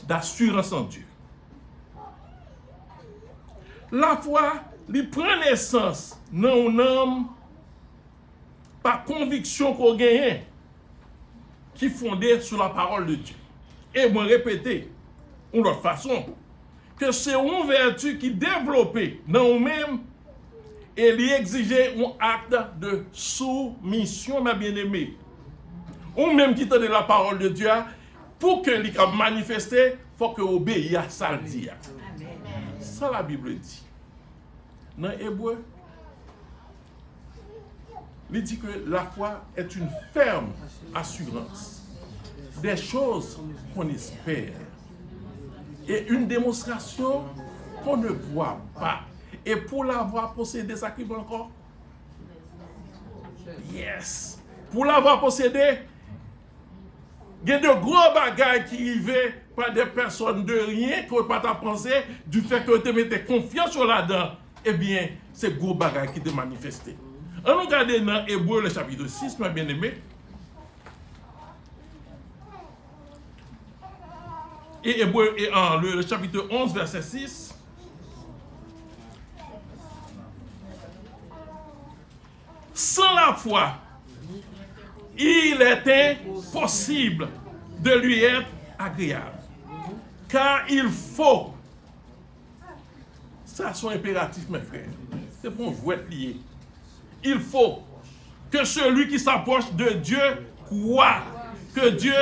d'assurance en Dieu. La foi, il prend naissance dans un homme par conviction qu'on gagne, qui est fondée sur la parole de Dieu. Et moi répéter, d'une autre façon, que c'est une vertu qui est développée dans nous-mêmes et lui exiger un acte de soumission, ma bien-aimée. Ou même qui donne la parole de Dieu, pour que lui manifeste, il faut que obéisse à ça le dit. Ça la Bible dit. Dans Hébreu, il dit que la foi est une ferme assurance des choses qu'on espère et une démonstration qu'on ne voit pas. Et pour l'avoir possédé, ça qui va encore? Yes! Pour l'avoir possédé, il y a de gros bagages qui arrivaient par des personnes de rien qui n'ont pas pensé du fait que tu mettais confiance sur là-dedans. Eh bien, c'est gros bagages qui te manifesté. On regarde dans Hébreu le chapitre 6, mes bien-aimés. Et Hébreu le chapitre 11, verset 6. Sans la foi, il est impossible de lui être agréable. Car il faut, ça sont impératifs mes frères, c'est pour vous être liés. Il faut que celui qui s'approche de Dieu croit que Dieu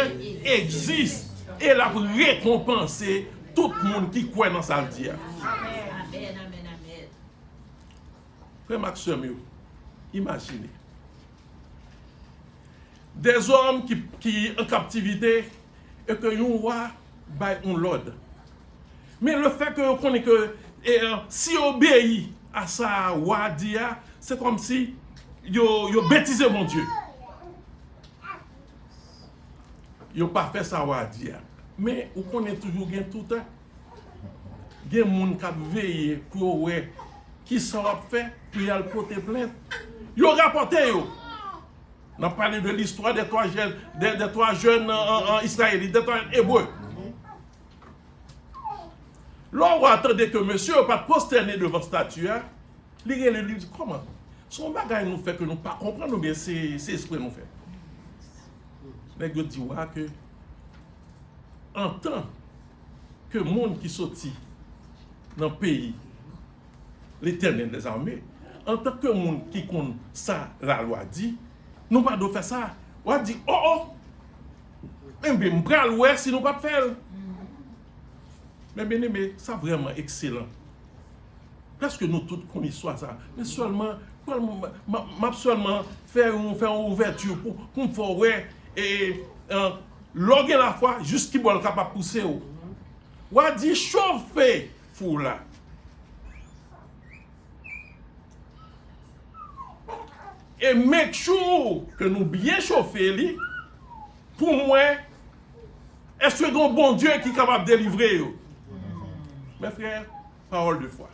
existe et l'a récompensé tout le monde qui croit dans sa vie. Amen. Frère Maxime, imaginez. Des hommes qui en captivité et que nous roi on l'ordre. Mais le fait que vous connaissez que si vous obéissez à ça, c'est comme si vous bêtisez mon Dieu. Vous n'avez pas fait ça, mais vous connaissez toujours tout le temps. Il y a des gens qui veillent pour voir qui ça fait, puis ils portent plainte. Ils ont rapporté. On a parlé de l'histoire des trois jeunes Israélites, des trois Hébreux. Là, on attendait que monsieur n'a pas prosterné devant statue. Lisez le livre, comment? Son bagage nous fait que nous ne comprenons pas bien c'est esprit nous fait. Mais je dis que en tant que monde qui sortit dans le pays, l'Éternel des armées, en tant que monde qui compte ça, la loi dit, nous ne pouvons pas faire ça. On dit, même bien, on va si nous ne pouvons pas faire. Mais bien aimé, ça vraiment excellent. Parce que nous tous connaissons ça. Mais seulement, faire une ouverture pour me faire ouais et loguer la foi juste qui va capable pousser. On dit chauffer fou là. Et make sure que nous bien chauffer lui. Pour moi, est-ce que un bon Dieu qui est capable de délivrer? Mes frères, parole de foi.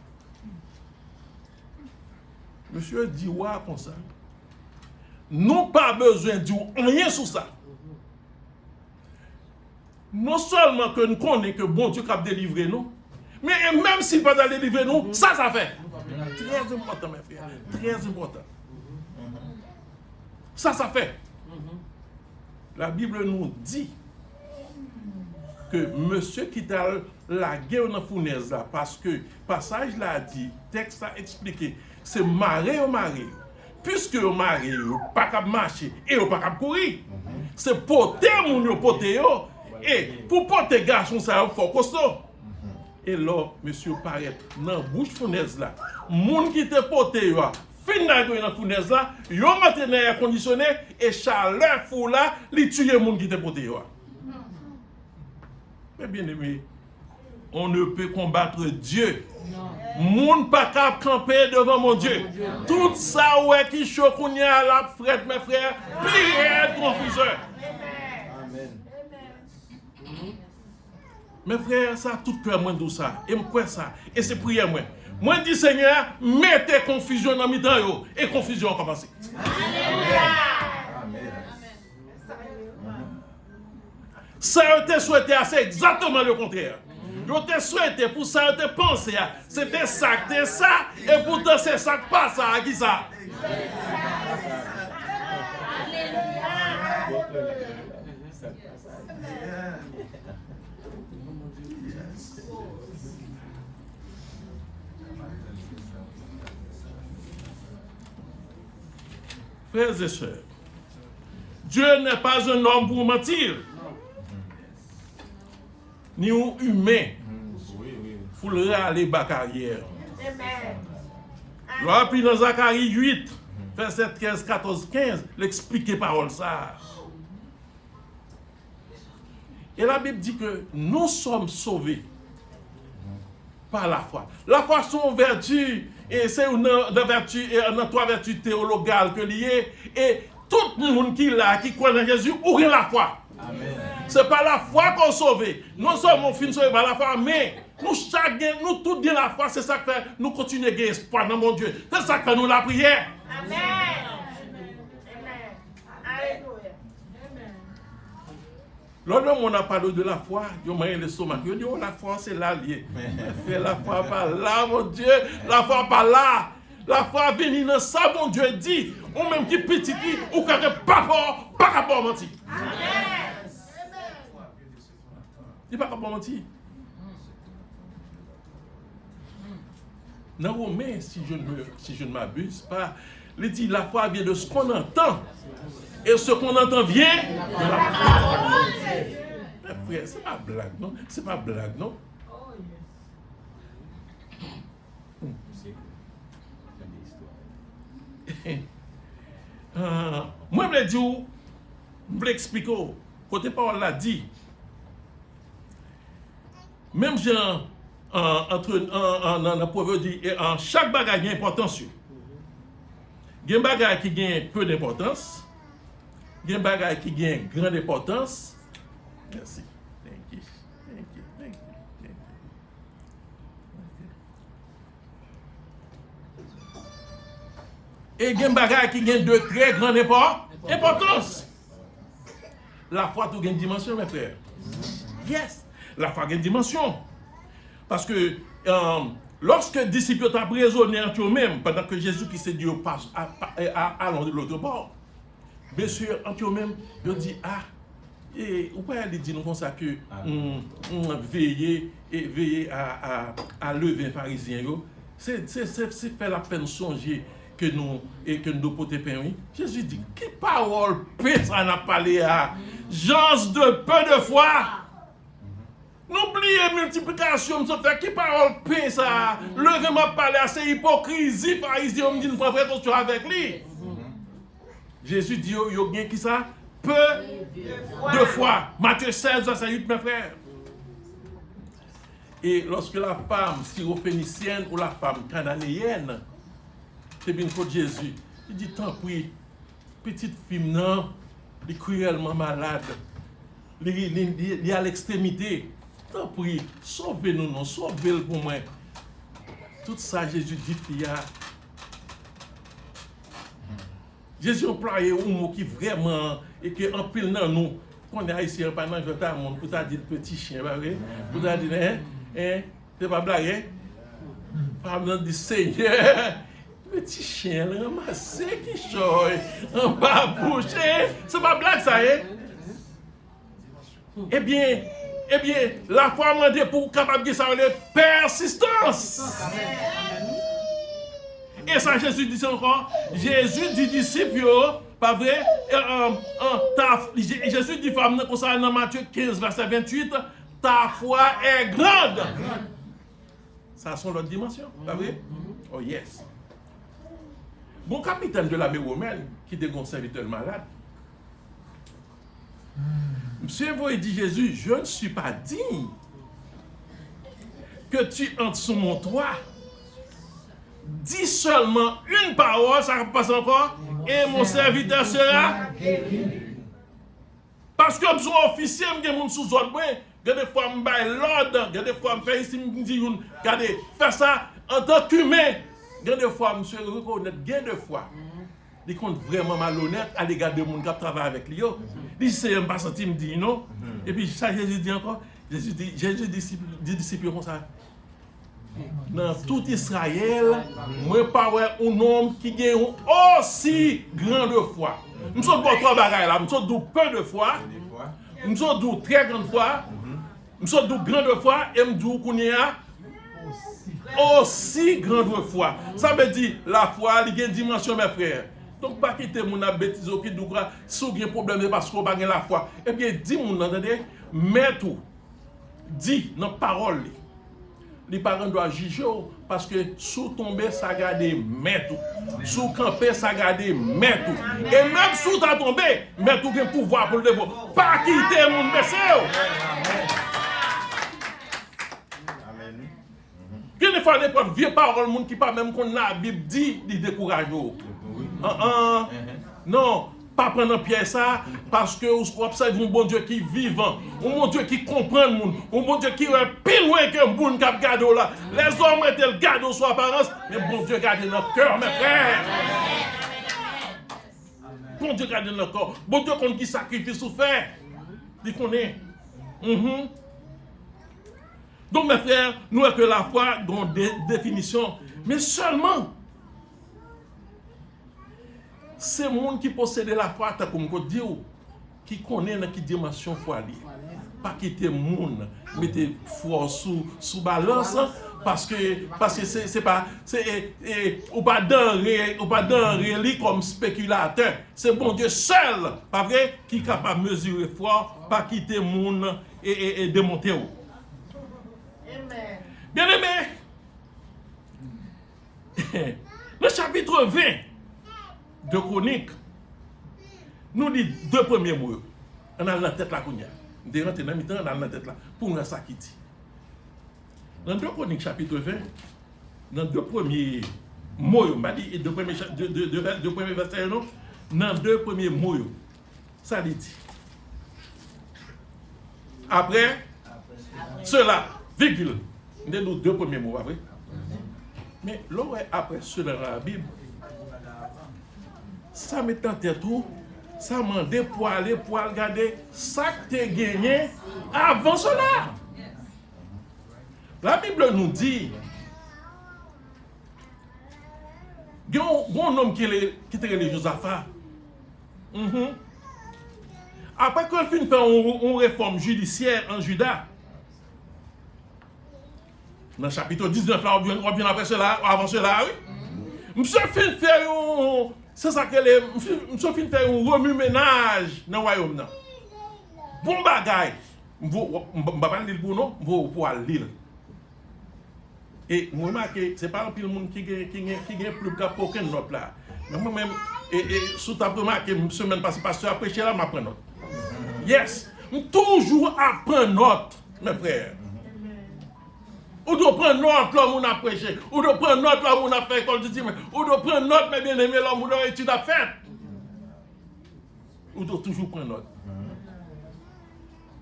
Monsieur dit comme ça. Nous pas besoin de dire rien sur ça. Non seulement que nous connaissons que bon Dieu capable de délivrer nous, mais même s'il ne peut pas délivrer nous, ça fait. Très important, mes frères. Très important. Ça fait. La Bible nous dit que monsieur qui t'a la guerre dans la fournaise là, parce que passage là dit, texte a expliqué, c'est maré au maré. Puisque au maré, pas capable marcher et pas capable courir. C'est porter mon yo porter yo et pour porter garçon ça faut costaud. Et là monsieur paraît dans bouche fournaise là. Moun qui te porter yo fin dans la fournaise là, yo matin air conditionné et chaleur fou là, li tuer moun qui te porter yo. Mais bien aimé, on ne peut combattre Dieu. Moun pas capable camper devant mon Dieu. Tout ça ouais qui chaud qu'on y a la frette mes frères, prière confuseur. Mes frères, ça tout cœur moi tout ça. Et moi ça et c'est prière moi. Moi dis Seigneur, mettez confusion dans mi-temps yo et confusion a commencé. Amen. Ça te souhaité c'est exactement le contraire. Je te souhaité pour ça, je te pensé, c'était ça, c'était ça, et pourtant c'est ça, pas ça, qui ça? Frères et sœurs, Dieu n'est pas un homme pour mentir, ni un humain pour le râler bas carrière. Là, puis dans Zacharie 8, verset 13, 14, 15, l'expliquer parole ça. Et la Bible dit que nous sommes sauvés par la foi. La foi, son vertu, et c'est une vertu, et une trois vertus théologales que liées, et tout le monde qui l'a, qui croit en Jésus, ouvre la foi. Ce n'est pas la foi qu'on sauve. Nous sommes fin sauvés par la foi, mais nous tous bien la foi, c'est ça que fait, nous continuons à gagner espoir dans mon Dieu. C'est ça que fait nous la prière. Amen. Lorsque on a parlé de la foi, on m'a dit l'estomac. On dit, oh, la foi, c'est là lié. Fait la foi par là, mon Dieu. La foi par là. La foi venir dans ça, mon Dieu dit. Ou même qui petit, ou qui n'a pas rapport mentir. Amen. Il pas rapport mentir. Dans Romains, si je ne m'abuse pas, il dit la foi vient de ce qu'on entend. Et ce qu'on entend vient de la parole. Frère, c'est pas blague, non? C'est pas blague, non? Moi, je veux dire, je veux expliquer, côté parole l'a dit, même genre, dans le proverbe dit, en chaque bagage il y a importance. Il y a un bagage qui a peu d'importance. Il y a un bagage qui a une grande importance. Merci. Thank you. Et il y a un bagage qui a de très grande importance. La foi a une dimension, mes frères. Yes. La foi a une dimension. Parce que lorsque les disciples ont raisonné entre eux-mêmes, pendant que Jésus qui s'est dit passe à l'autre bord, bien sûr, entre eux-mêmes, ils ont dit, et ou pas aller dire nous comme ça que veiller à lever les pharisiens, c'est faire la peine songer que nous pouvons permis. Jésus dit, quelle parole pèse à n'a parlé à gens de peu de foi. N'oubliez multiplication, ça fait qui parole paix ça. Lever ma parler à c'est hypocrisie, pharisien, on me dit nous prendre précaution avec lui. Jésus dit yo gain qui ça? Peu de foi. Matthieu 16, verset 8, mes frères. Et lorsque la femme syrophénicienne ou la femme cananéenne, c'est bien contre Jésus, il dit tant pis, petite fille non, elle est cruellement malade, elle est à l'extrémité. Tant pis, sauvez-nous, non, sauvez-le pour moi. Tout ça, Jésus dit, fille. Jésus a employé un mot qui vraiment, et qui en pile dans nous, qu'on est haïtien pendant que je monde pour dire petit chien, pour dire, c'est pas blague, Femme dit Seigneur, petit chien, ramassé qui choye, en bas bouche, c'est pas blague ça, Eh bien, la foi m'a dit pour capable de ça, la persistance. Et ça, Jésus dit encore, Jésus dit disciples, pas vrai? Jésus dit femme, comme ça dans Matthieu 15, verset 28, ta foi est grande. Ça sont l'autre dimension, pas vrai? Oh yes. Bon capitaine de l'armée romaine, qui était un serviteur malade, Monsieur vous dit Jésus, je ne suis pas digne que tu entres sous mon toit. Dis seulement une parole, ça passe encore, et mon serviteur sera guéri. Parce que je suis officier, je suis sous ordre, des fois je baille l'ordre, des fois je fais ici, je dis, regardez, fais ça en tant qu'humain. Des fois, monsieur reconnaît, des fois, il compte vraiment malhonnête à l'égard de monde qui travaille avec lui. Il sait pas senti, me dit non. Et puis ça, Jésus dit encore, Jésus dit disciples comme ça. Dans tout Israël, moi pas un homme qui a aussi grande foi. Nous sommes pas trois bagailles là, nous sommes peu de foi, nous sommes très grande foi, nous sommes grande foi et nous sommes qu'on a aussi grande foi. Ça veut dire la foi, il y a une dimension, mes frères. Donc, pas quitter mon bêtise qui doit si vous avez un problème parce que vous n'avez pas la foi. Et puis, dis mon entendez, mais tout, dis dans la parole. Les parents doivent juger parce que sous tomber, ça garde mais tout. Sous camper, ça garde mais tout. Et même sous t'as tombé, mais tout a pouvoir pour le dévoiler. Pas quitter mon baissé. Qu'il ne faut pas vieux parole monde qui pas même qu'on la Bible dit de décourager. Non, pas prendre pièce ça parce que vous observez un bon Dieu qui est vivant, un bon Dieu qui comprend le monde, un bon Dieu qui est plus loin que un bon qui garde là. Les hommes étaient le garde sur apparence, mais bon Dieu garde notre cœur, mes frères. Bon Dieu garde notre corps. Bon Dieu qu'on qui sacrifie souffert. Il connaît. Donc, mes frères, nous avons que la foi dans des définitions, mais seulement c'est le monde qui possède la foi, comme je dis, qui connaît dans quelle dimension foi liée. Pas quitter le monde, mettez foi sous balance, parce que c'est pas, ou pas d'un comme spéculateur. C'est bon Dieu seul, pas vrai, qui est capable de mesurer foi, pas quitter le monde et démonter. Bien aimé, le chapitre 20 de Chronique nous dit deux premiers mots. On a la tête là, on est rentré dans le temps, on a la tête là, pour nous ça qui dit. Dans 2 Chroniques chapitre 20, dans deux premiers mots, on m'a dit, deux premiers versets, non? Dans deux premiers mots, ça dit. Après cela, virgule. Nous deux premiers mots, après. Mais l'on après cela dans la Bible, ça me tentait tout, ça m'a demandé pour aller regarder ça que tu as gagné avant cela. La Bible nous dit, il y a un homme qui était Josaphat. Après qu'il finit faire une réforme judiciaire en Juda, dans le chapitre 19, là, on vient après cela, avant cela, oui. Monsieur fin faire un, c'est ça que les, monsieur fin faire un remue-ménage dans le royaume. Bon bagay, je ne vais pas lire pour nous, je vais pouvoir lire. Et moi, ce n'est pas un peu le monde qui a plus qu'aucun note là. Mais moi-même, sous ta remarque, semaine passée, pasteur a prêché là, je prends note. Yes, toujours apprendre note, mes frères. Ou doit prendre note là où on a prêché, ou doit prendre note là où on a fait école du dimanche, ou doit prendre note, mes bien-aimés, là où on a étude à faire. Ou doit toujours prendre note.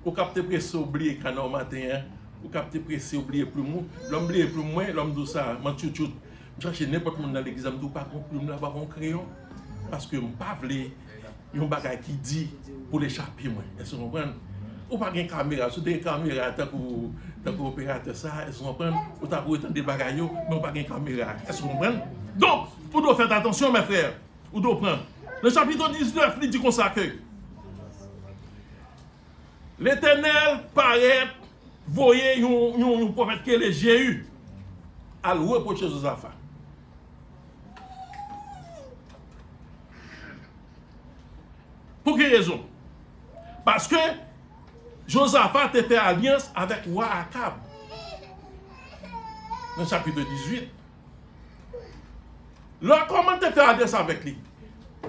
Ou capter pressé, oublier quand on matin, ou capter pressé, oublier plus mou, l'homme oublier plus moins, l'homme dit ça, man chouchou. Je cherche n'importe où dans l'église, je ne pas plume là, pas un crayon, parce que je ne veux pas un bagage qui dit pour l'échapper, moi. Est-ce que vous comprenez? Ou pas une caméra, si vous avez une caméra, tant que opérateur ça, est-ce que vous comprenez? Ou t'as pour des bagages, mais pas une caméra. Est-ce que vous comprenez? Donc, vous devez faire attention, mes frères. Vous devez prendre. Le chapitre 19, il dit comme ça que l'Éternel paraît, voyez un prophète qui est Jéhu, à le reprocher Josaphat. Pour quelle raison? Parce que Josaphat a fait alliance avec le roi Akab. Dans le chapitre 18. Là, comment tu fait alliance avec lui?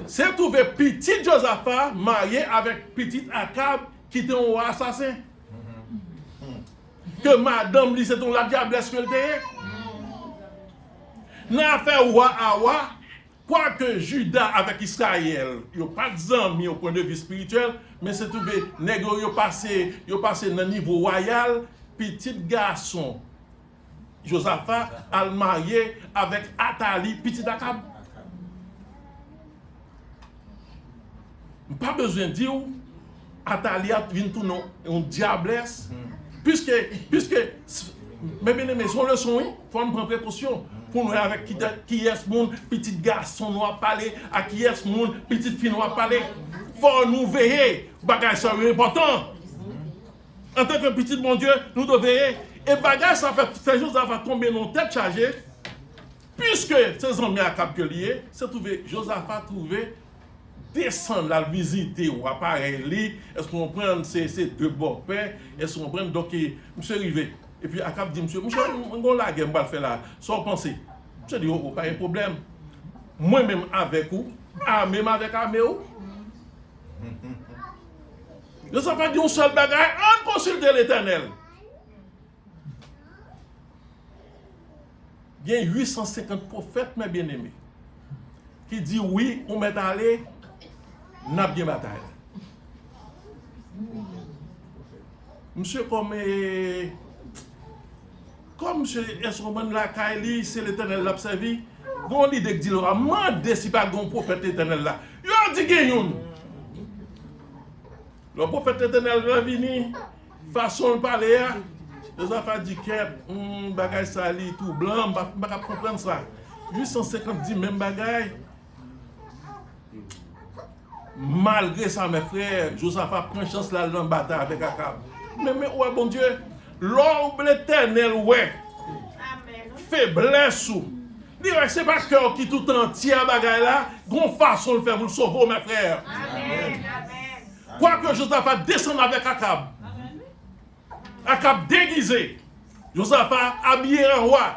C'est trouvé petit Josaphat marié avec petit Akab qui était un roi assassin. Que madame lui, c'est la diablesse que le était. Dans l'affaire roi Awa, quoique Juda avec Israël, il n'y a pas d'amis au point de vue spirituel, mais c'est trouvé, nègre, il passé dans le niveau royal, petit garçon, Josaphat, a marié avec Atali, petit Akab. Pas besoin de dire, Atali a vu tout un diablesse, puisque, mais bien aimé, son leçon, il faut prendre précaution. Pour nous avec qui est ce monde, petit garçon nous a parlé, à qui est ce monde, petite fille nous a parlé. Faut nous veiller, bagage ça est important. En tant que petit bon Dieu, nous devons veiller. Et bagage ça fait choses, ça va tomber dans tête chargée. Puisque ces hommes à Cap que lié, c'est trouvé, Josaphat trouvé, descendre la visiter ou appareil, est-ce qu'on prend ces deux beaux-pères, est-ce qu'on prend, donc, monsieur arrivé. Et puis Akab dit, monsieur, on la guerre, on va le faire là, sans penser. Monsieur dit, oh, pas un problème. Moi-même avec vous, même avec armée ou. Josaphat dit, un seul bagage, on consulte l'Éternel. Il y a 850 prophètes, mes bien-aimés, qui disent oui, on met aller, n'a bien bataille. Monsieur, comme monsieur Esroman la Kaili, c'est l'Éternel l'a servi, bon l'idée que dit l'aura demandé si pas un prophète éternel là. Yo dit que le prophète éternel va venir, façon de parler. Les affaires dit que bagage sali tout blanc, pas comprendre ça. 850 même bagage. Malgré ça, mes frères, Josaphat prend chance là dans la bataille avec Akab. Mais ouais, bon Dieu, l'homme l'éternel, ouais, faiblesse ou. C'est pas cœur qui tout entier bagaille là, gon façon de faire vous le sauver, mes frères. Amen. Quoique Josaphat descend avec Akab. Akab déguisé. Josaphat habillé en roi.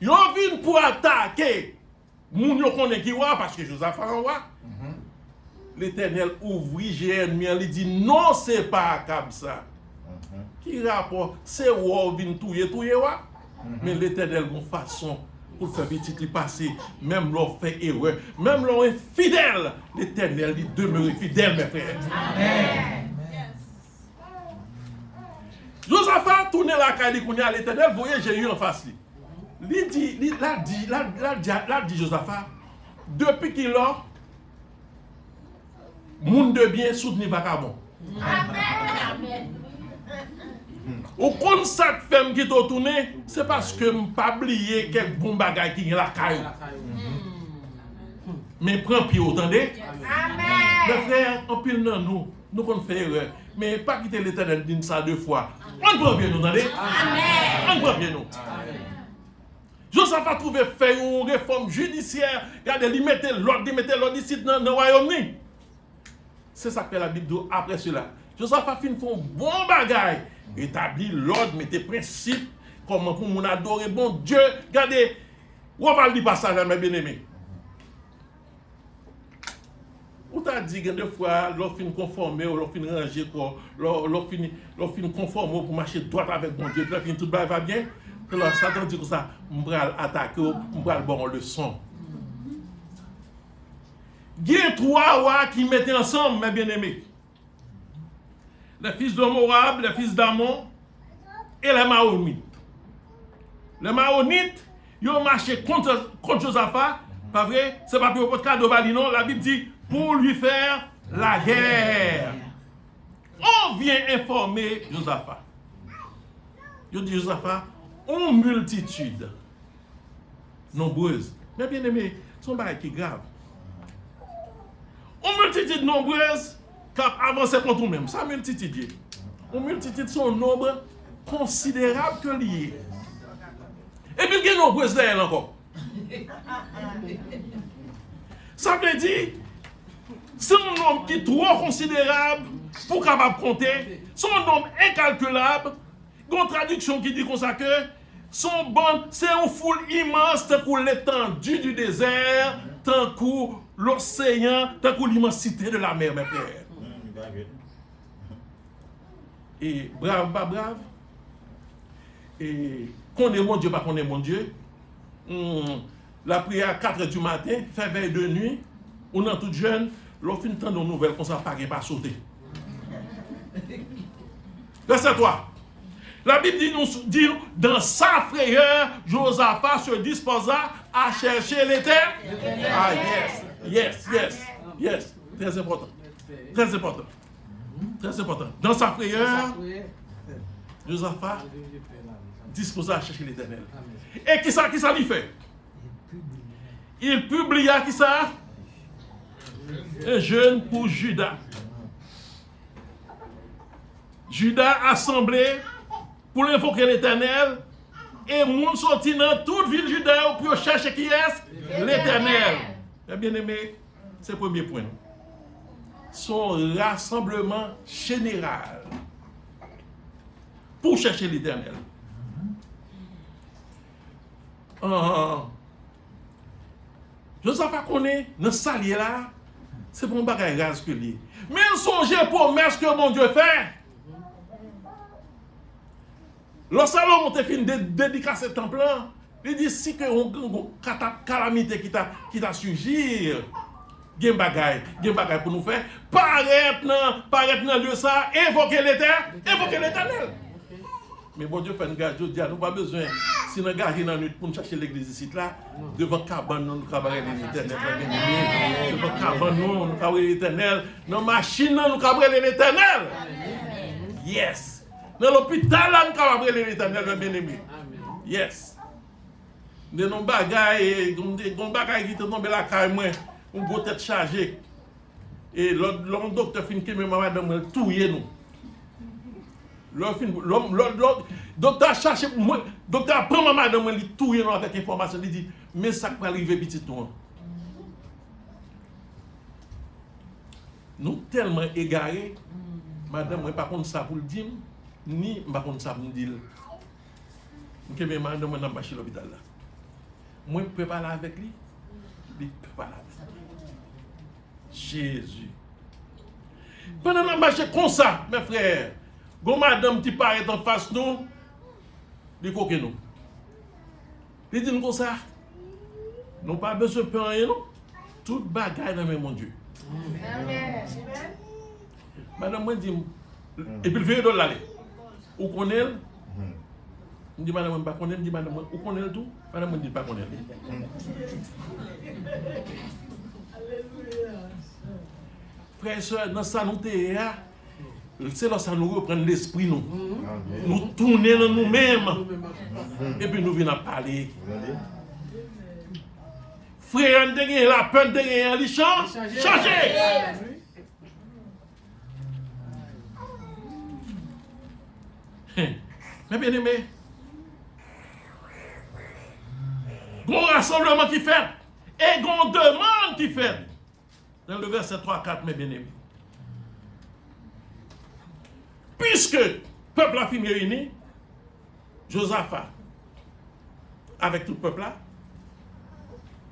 Ils viennent pour attaquer. Moun yo connaît qui roi parce que Josaphat en roi. L'Éternel ouvrit ennemi, il dit non, c'est pas Akab ça. Qui rapport? C'est roi vient touyer roi. Mais l'Éternel a une façon pour faire petit qui passer, même l'on fait erreur, même l'on est fidèle. L'Éternel il demeure fidèle, mes frères. Amen. Josaphat tourne la caille qu'on a l'Éternel, voyez Jéhu en face. Il dit Josaphat, depuis qu'il a, monde de bien soutenu vagabond. Amen. Au compte ça que femme qui t'a tourné, c'est parce que je n'ai pas oublié quelques bons bagages qui sont la caille. Mais prends pied, entendez? Amen. Les frères, en pile non, nous qu'on fait erreur. Mais pas quitter l'Éternel d'une ça deux fois. On prend bien nous, entendez? Amen. On prend bien nous. Josaphat a trouvé faire une réforme judiciaire. Regardez, il mettait l'ordre ici dans le royaume. C'est ça que la Bible dit après cela. Josaphat fait un bon bagage. Établit l'ordre, mettez principes, comment pour mon adorer bon Dieu. Regardez, on va le dire passage, mes bien-aimés. On t'a dit que des fois, l'on fin conformer, l'on fin ranger, l'on fin conformer pour marcher droit avec mon Dieu, puis tout va bien. Alors, Satan dit que ça, on va attaquer, on va le bon leçon. Il y a trois rois qui mettaient ensemble, mes bien-aimés. Les fils de Moab, les fils d'Ammon et les Maonites. Les Maonites, ils ont marché contre Josaphat, pas vrai? C'est pas pour le cas de Balinon, la Bible dit pour lui faire la guerre. On vient informer Josaphat. Il dit Josaphat, une multitude nombreuse. Mais bien aimé, son bail qui est grave. Une multitude nombreuse qui avance contre nous-mêmes. Ça multitude. Une multitude son nombre considérable que lié. Et puis il y a nombreuse d'elle encore. Ça veut dire, c'est un nombre qui est trop considérable pour capable compter. C'est un nombre incalculable. Il y a une traduction qui dit comme ça que son bon, c'est une foule immense tant que l'étendue du désert, tant que l'océan, tant que l'immensité de la mer, mes frères. Et brave, pas brave. Et qu'on est mon Dieu, pas qu'on est mon Dieu. La prière à 4h du matin, fait veille de nuit, on est tout jeune, l'on finit tant de nouvelles qu'on s'en pague pas sauter. Verset 3. La Bible dit dans sa frayeur, Josaphat se disposa à chercher l'Éternel. Ah, yes. Très important. Très important. Très important. Dans sa frayeur, Josaphat disposa à chercher l'Éternel. Et qui ça lui fait? Il publia qui ça? Un jeûne pour Judas. Judas assemblé pour invoquer l'Éternel et moun sorti dans toute ville Juda pour chercher qui est l'Éternel. Bien aimé, c'est le premier point. Son rassemblement général pour chercher l'Éternel. Josaphat connaît dans ça là, c'est pour un bagage gaz que lui. Mais songez promesse que mon Dieu fait. Lorsque Salomon te fin dédicacer ce temple là, il dit si que une calamité qui t'a surgir, il y a un bagage pour nous faire, paraître dans lieu ça, invoquer l'Éternel. Mais bon Dieu fait une gage, nous n'avons pas besoin. Si nous avons dans nuit pour nous chercher l'église ici, là, devant cabane, nous avons l'Éternel. Devant cabane, nous avons l'Éternel. Dans la machine, nous avons l'Éternel. Yes. Dans l'hôpital, nous avons l'Éternel, bien aimé. Yes. Dans nos bagailles, qui te tombent la caille, on peut être chargé. Et le docteur finit que madame touille nous. L'autre docteur cherche, docteur prend madame, il touille nous avec information, il dit, mais ça peut arriver petit tout. Nous tellement égarés, madame, moi pas contre ça pour le dire, ni pas contre ça pour me dire. Que mes madame, moi n'a pas chez l'hôpital là. Moi je peux parler avec lui, il peut parler avec lui. Jésus. Pendant qu'on marche comme ça, mes frères, quand madame qui paraît en face de nous, il coque nous. Il dit nous comme ça, nous pas besoin de faire rien, non? Tout bagaille dans mon Dieu. Amen. Madame moi dit, et puis le veille de l'aller. Où connaît? Je dis madame, je pas connaître, je dis madame, où connaît tout? Madame me dit pas connaître. Frères et sœurs, dans ça nous c'est là ça nous reprend l'esprit nous. Nous tourner dans nous-mêmes. Et puis nous venons parler. Frère, on a la peine de gagner, il change. Changer. Mais bien aimé, bon rassemblement qui fait et bon demande qui fait. Dans le verset 3-4, mes bien-aimés. Puisque le peuple a fini réuni, Josaphat, avec tout le peuple là,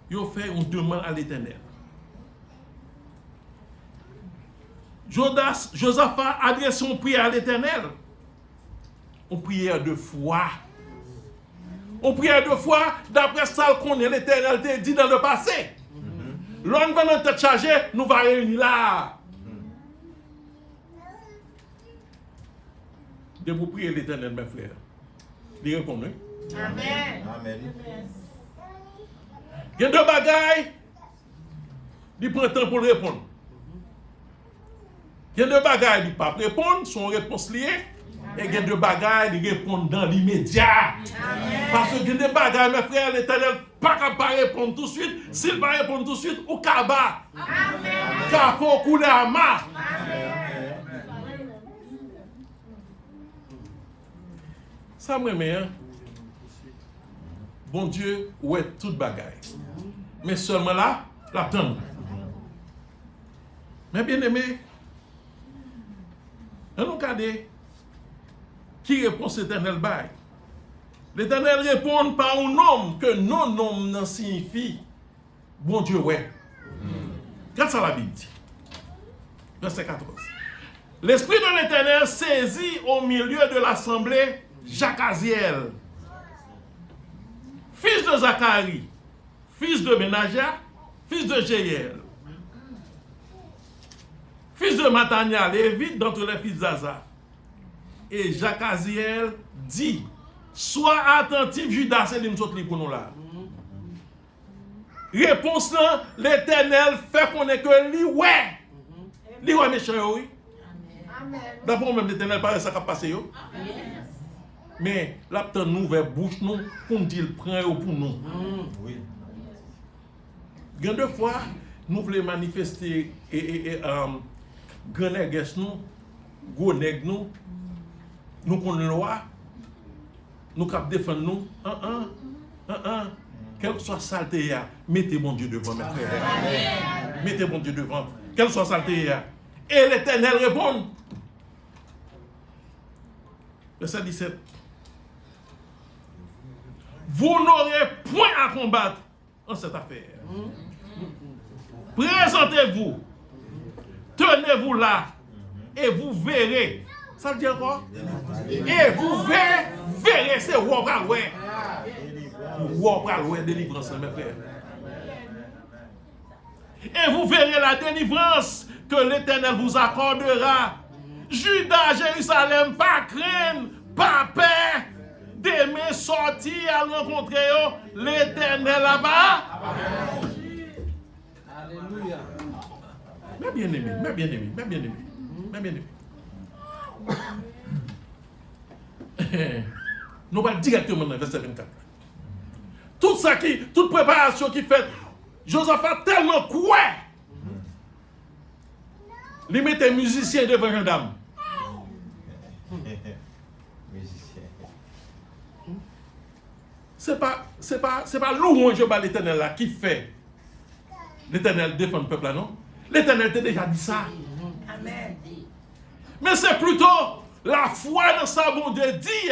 il a fait une demande à l'Éternel. Josaphat adresse son prière à l'Éternel. Une prière de foi. Une prière de foi, d'après ça qu'on est l'Éternel te dit dans le passé. L'on va nous charger, nous va réunir là. De vous prier l'Éternel, mes frères. Il répond, oui. Amen. Amen. Il y a deux bagailles, il prend temps pour répondre. Il y a deux bagailles, il ne peut pas répondre, son réponse liée. Et il y a deux bagailles, il répond dans l'immédiat. Parce que il y a des bagailles, mes frères, l'Éternel pas capable de répondre tout de suite. S'il va répondre tout de suite, au kaba. Car il faut couler à marche. Ça me remet, hein? Bon Dieu, ouais, toute bagaille. Mais seulement là, la tombe. Mais bien aimé, nous regardons qui répond cet éternel bail. L'Éternel répond par un nom que non signifie bon Dieu, ouais. Regarde ça la Bible dit. Verset 14. L'Esprit de l'Éternel saisit au milieu de l'assemblée Jacaziel, fils de Zacharie, fils de Benaja, fils de Jéhiel, fils de Matania, lévite d'entre les fils d'Azaph. Et Jacaziel dit, sois attentif, Judas, c'est l'imsotli pour nous là. Réponse là, l'Éternel fait qu'on est que lui, ouais. Lui, ouais, méchant, oui. D'abord, même l'Éternel, paraît ça qui a passé, yo. Mais là, peut-être nous, vers bouche, nous, pour nous dire, prend pour nous. Oui. Deux fois, nous voulons manifester grand nègres nous, gros nègres nous connaissons loi. nous cap défendre nous. Quelle que soit saleté, mettez mon Dieu devant, mes frères. Mettez mon Dieu devant. Quelle soit saleté. Et l'Éternel répond. Verset 17. Vous n'aurez point à combattre en cette affaire. Présentez-vous. Tenez-vous là. Et vous verrez. Ça veut dire quoi? Et vous verrez, c'est Wopaloué. Wopaloué, délivrance, mes frères. Et vous verrez la délivrance que l'Éternel vous accordera. Judas, Jérusalem, pas crainte, pas peur. D'aimer sortir à rencontrer l'Éternel là-bas. Alléluia. Mes bien-aimés. Nous allons directement dans le verset 24. Toute préparation qui fait, Josaphat tellement quoi? Il mettait musicien devant une dame. C'est pas louange à l'Éternel là qui fait l'Éternel défend le peuple là, non? L'Éternel t'a déjà dit ça. Amen. Mais c'est plutôt la foi dans sa bon Dieu dit,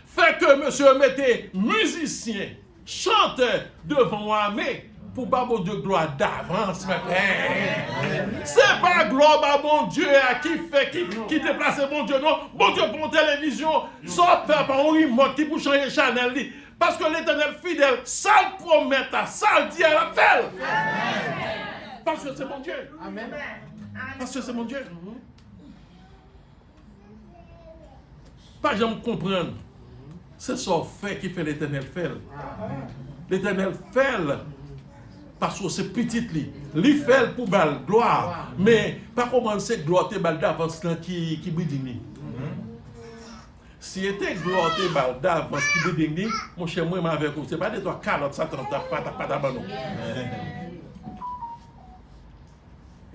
fait que monsieur mettait musicien, chanteur devant l'armée pour pas bon Dieu gloire d'avance, mes frères. C'est pas gloire à bon Dieu qui déplace bon Dieu, non. Bon Dieu pour télévision, ça fait par un remote qui pour changer Chanel. Parce que l'Éternel fidèle, ça le promet, ça le dit à la fait. Parce que c'est mon Dieu. Amen. Parce que c'est mon Dieu. Pas jamais comprendre. C'est ça fait qui fait l'Éternel fait. L'Éternel fait parce que c'est petit li. Li fait pour bal gloire. Mais pas comment c'est gloire te bal d'avance qui bidini. Si était gloire te bal d'avance qui bidini, mon cher moi avec vous, c'est pas de toi calotte ça t'as pas d'abandon.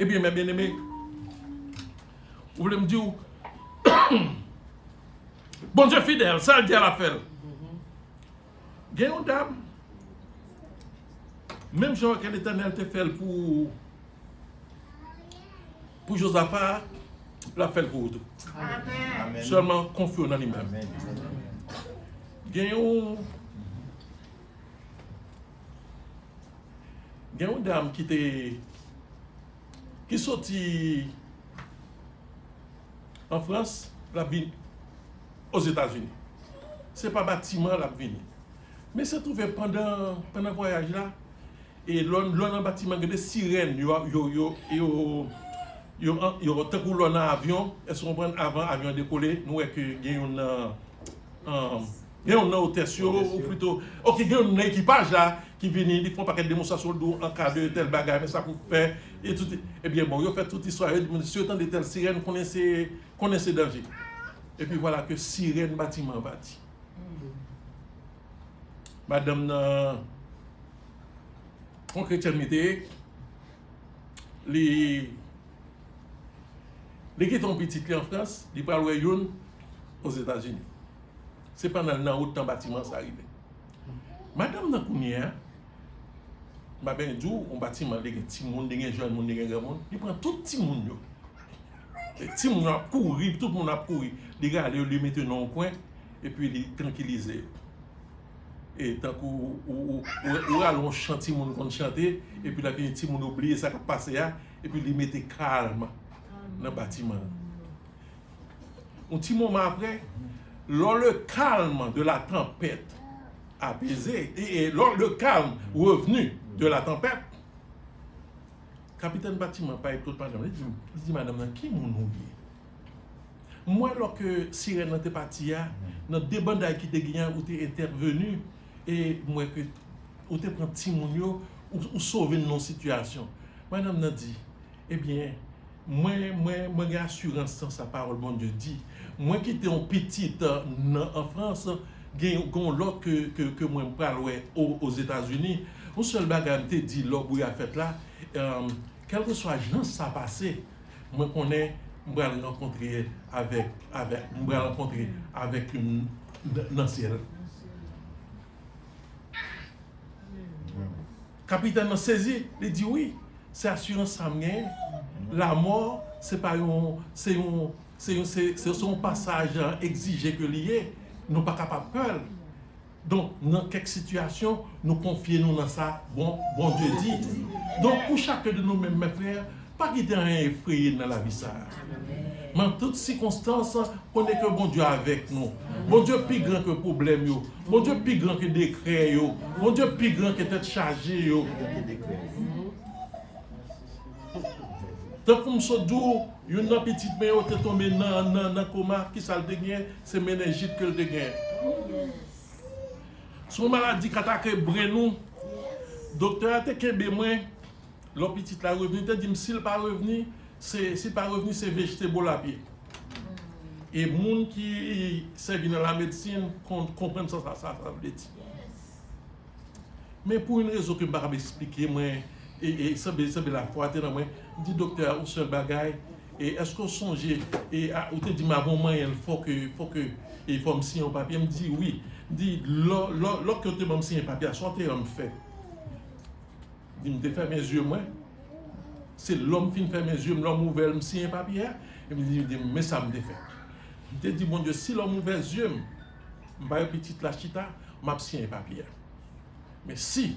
Eh bien, mes bien-aimés, vous voulez me dire, bon Dieu fidèle, ça le dit à la fête. Il y a une dame, même chose que l'Éternel te fait pour Josaphat, la fait pour tout. Amen. Seulement confiant dans lui-même. Il y a une dame qui sortit en France, la vie aux États-Unis. Ce n'est pas bâtiment la vie. Mais c'est trouvé pendant le voyage là. Et l'on bâtiment, il y a des sirènes, il y a un avion, elles sont avant l'avion décoller, nous avons il y a un hôtesse, ou plutôt, ok, il y a un équipage là qui vient, ils font pas de démonstration en cas de tel bagage, mais ça pour faire, et tout. Eh bien, bon, ils ont fait toute l'histoire, monsieur, tant de telles sirènes, connaissez danger. Et puis voilà que sirène bâtiment bâti. Madame, en chrétienté, les qui sont petits en France, ils parlent aux États-Unis. C'est pendant le temps bâtiment ça arrive. Madame Nakounia, ma ben dit un bâtiment des petits monde, des jeunes, des grands monde, il prend tout petit monde. Les petits monde a couru, tout le monde a couru. Les gars les mettent dans un coin et puis les tranquilliser. Et tant qu'on allons chanter monde qu'on chanter et puis la petit monde oublier ça qui passé et puis les mettre calme dans le bâtiment. Un petit moment après, lors le calme de la tempête apaisé et lors le calme revenu de la tempête, capitaine bâtiment pas tout pas il dit madame qui mon oublié. Moi lorsque sirène n'était parti dans des bandes qui étaient gagné ou t'es intervenu et moi que ou t'es prend petit moun yo ou sauver nos situations. Madame n'a dit eh bien moi j'ai assurance sans sa parole bon Dieu dit moi qui étais en petite en France gagne l'autre que moi me parle aux États-Unis un seul bagage te dit l'obou a fait là quel que soit gens ça passé moi connais je vais rencontrer avec une dans le ciel. Capitaine a saisi, il dit oui, c'est assurance ça mien. La mort, c'est pas c'est son passage exigé que lié. Nous pas capable peur. Donc dans quelques situations, nous confions dans ça. Bon Dieu dit. Donc pour chacun de nous-mêmes, mes frères, pas qu'il y ait rien effrayé dans la vie ça. Mais en toutes circonstances, on est que bon Dieu avec nous. Bon Dieu plus grand que problème yo. Bon Dieu plus grand que décret yo. Bon Dieu plus grand que tête chargée yo. Tant comme ça d'où une petite main est tombée dans coma qui ça le dégain, c'est méningite que le dégain. Son maladie qui attaque brenou. Docteur a été moi l'autre petite la revenu, te dit s'il pas revenu c'est pas revenu, c'est végétable à pied. Et les gens qui servent dans la médecine comprennent ça veut dire. Mais pour une raison que je ne peux pas expliquer, moi, et ça c'est la foi, je dis docteur, où c'est le bagage, et est-ce que vous songez, et vous te dit, ma bon moyen, il faut que me signer un papier, je me dis oui. Je dis, lorsque vous me signer un papier, sortez un fait. Je me fait mes yeux, moi. C'est l'homme qui fait mes yeux, l'homme ouvert, me signe un papier, et me dit, mais ça me défait. Je dis, mon Dieu, si l'homme ouvert les yeux, je vais petite la chita, je vais signer un papier. Mais si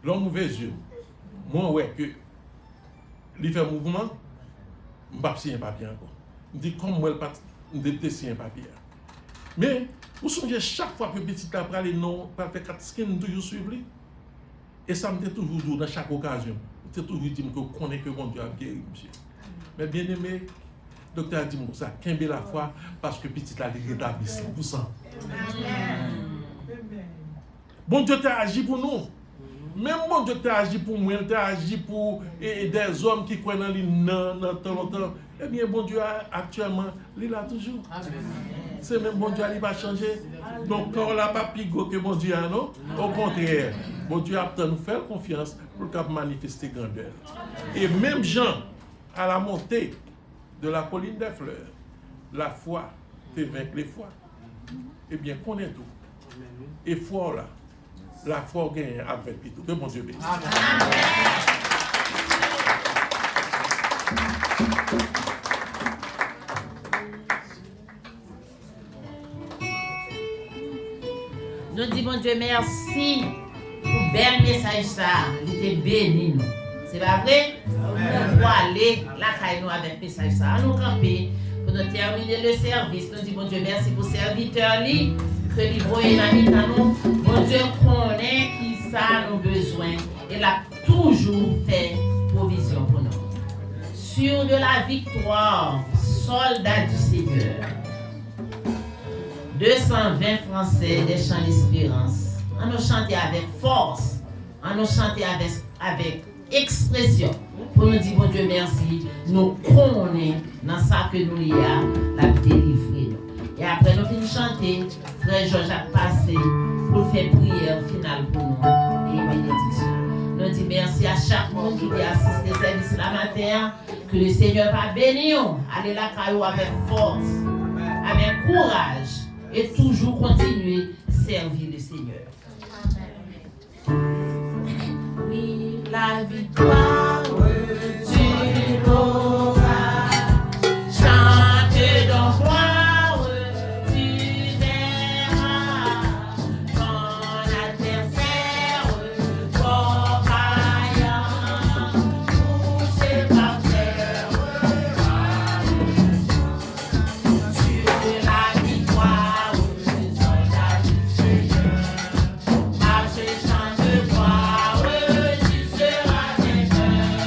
l'homme ouvert les yeux, moi, ouais, que il fait mouvement, je ne vais pas signer un papier encore. Je dis, comme moi, je vais pas signer un papier. Mais, vous songez, chaque fois que petit a parlé, non, pas fait 4 skins, toujours suivre. Et ça me dit toujours dit dans chaque occasion. C'est toujours dit que je connais que mon Dieu a guéri, monsieur. Mais bien aimé, le docteur a dit ça, qu'un la foi, parce que petit a rétabli 100%. Bon Dieu t'a agi pour nous. Même bon Dieu t'a agi pour moi, t'a agi pour des hommes qui croient dans lui dans tant longtemps. Eh bien, bon Dieu actuellement, il a toujours. C'est même bon Dieu, il va changer. Donc, quand on n'a pas pigo que bon Dieu a, non? Au contraire, bon Dieu a nous faire confiance pour qu'il manifester grandeur. Et même Jean, à la montée de la colline des fleurs, la foi fait vaincre les foi. Eh bien, connaît tout. Et foi là, la foi gagne avec tout. Que bon Dieu bénisse. Nous disons, bon Dieu, merci pour bel message ça. Il était béni nous. C'est pas vrai? Nous pouvons aller là nous avec message ça. Nous camper pour nous terminer le service. Nous disons, bon Dieu, merci pour serviteur li que lui voyez la vie dans nous. Bon Dieu connaît qui ça nos besoins. Il a toujours fait provision pour nous. Sur de la victoire, soldats du Seigneur. 220 Français des chants d'espérance. On nous chanter avec force, on nous chanter avec expression. Pour nous dire, bon Dieu, merci. Nous connaissons dans ça que nous y a, la délivrer. Et après, nous finissons chanter, frère Georges a passé pour faire prière finale pour nous et bénédiction. Nous disons merci à chaque monde qui a assisté au service la matin. Que le Seigneur va bénir. Allez la caillou avec force, avec courage. Et toujours continuer à servir le Seigneur. Oui, la victoire tu l'auras. Chante dans gloire tu verras. Ton adversaire combattant, touché par terre. Tu la victoire. Marche et chante de gloire, tu seras vainqueur.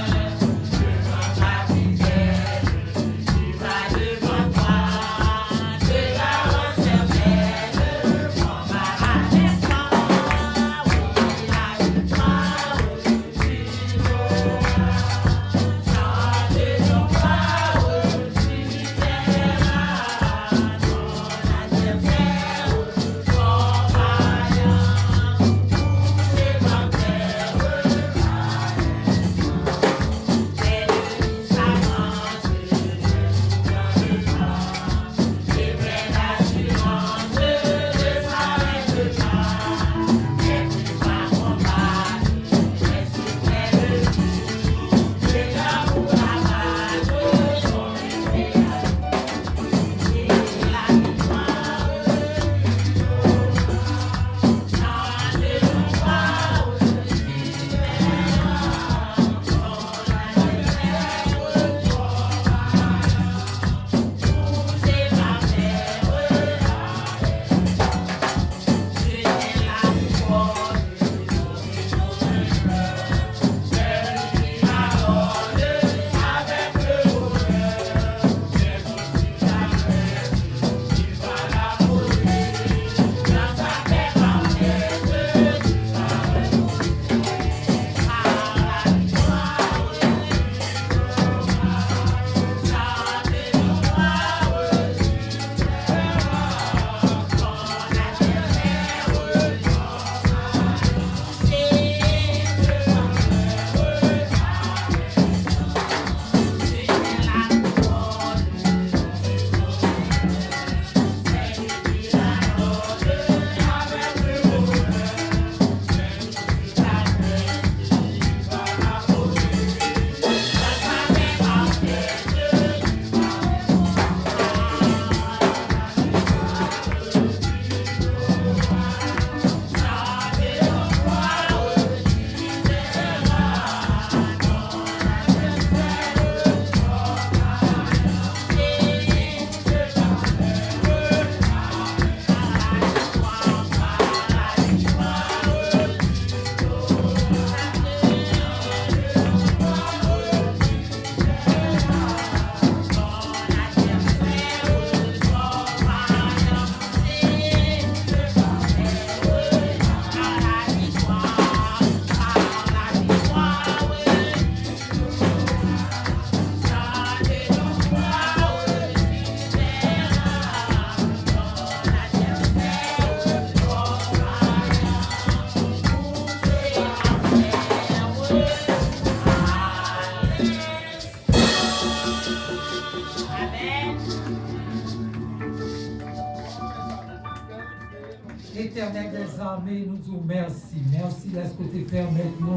Éternel des armées, nous disons merci. Merci est-ce que tu permets nous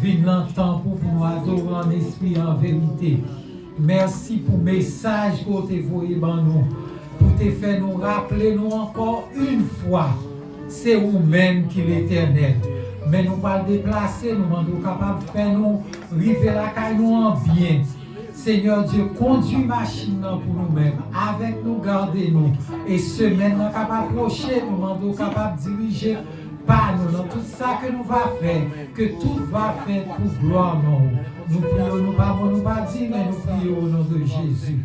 venir longtemps pour nous adorer en esprit et en vérité. Merci pour le message que tu as envoyé dans nous. Pour te faire nous rappeler nous encore une fois. C'est vous-même qui l'éternel. Mais nous pas le déplacer, nous sommes capables de faire nous arriver la caille nous en bien. Seigneur Dieu, conduis machine pour nous-mêmes, avec nous, gardez-nous. Et semaine, nous sommes capables d'approcher, nous sommes capables de diriger par nous dans tout ça que nous va faire, que tout va faire pour gloire nous. Nous prions, nous pas dit, mais nous prions au nom de Jésus.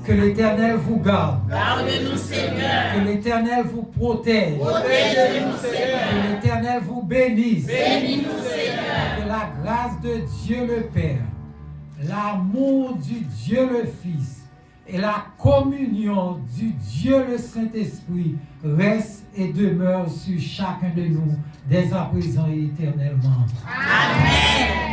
Que l'Éternel vous garde. Garde-nous, Seigneur. Que l'Éternel vous protège. Protège-nous, Seigneur. Que l'Éternel vous bénisse. Bénis-nous, Seigneur. Que la grâce de Dieu le Père, l'amour du Dieu le Fils et la communion du Dieu le Saint-Esprit reste et demeure sur chacun de nous, dès à présent et éternellement. Amen.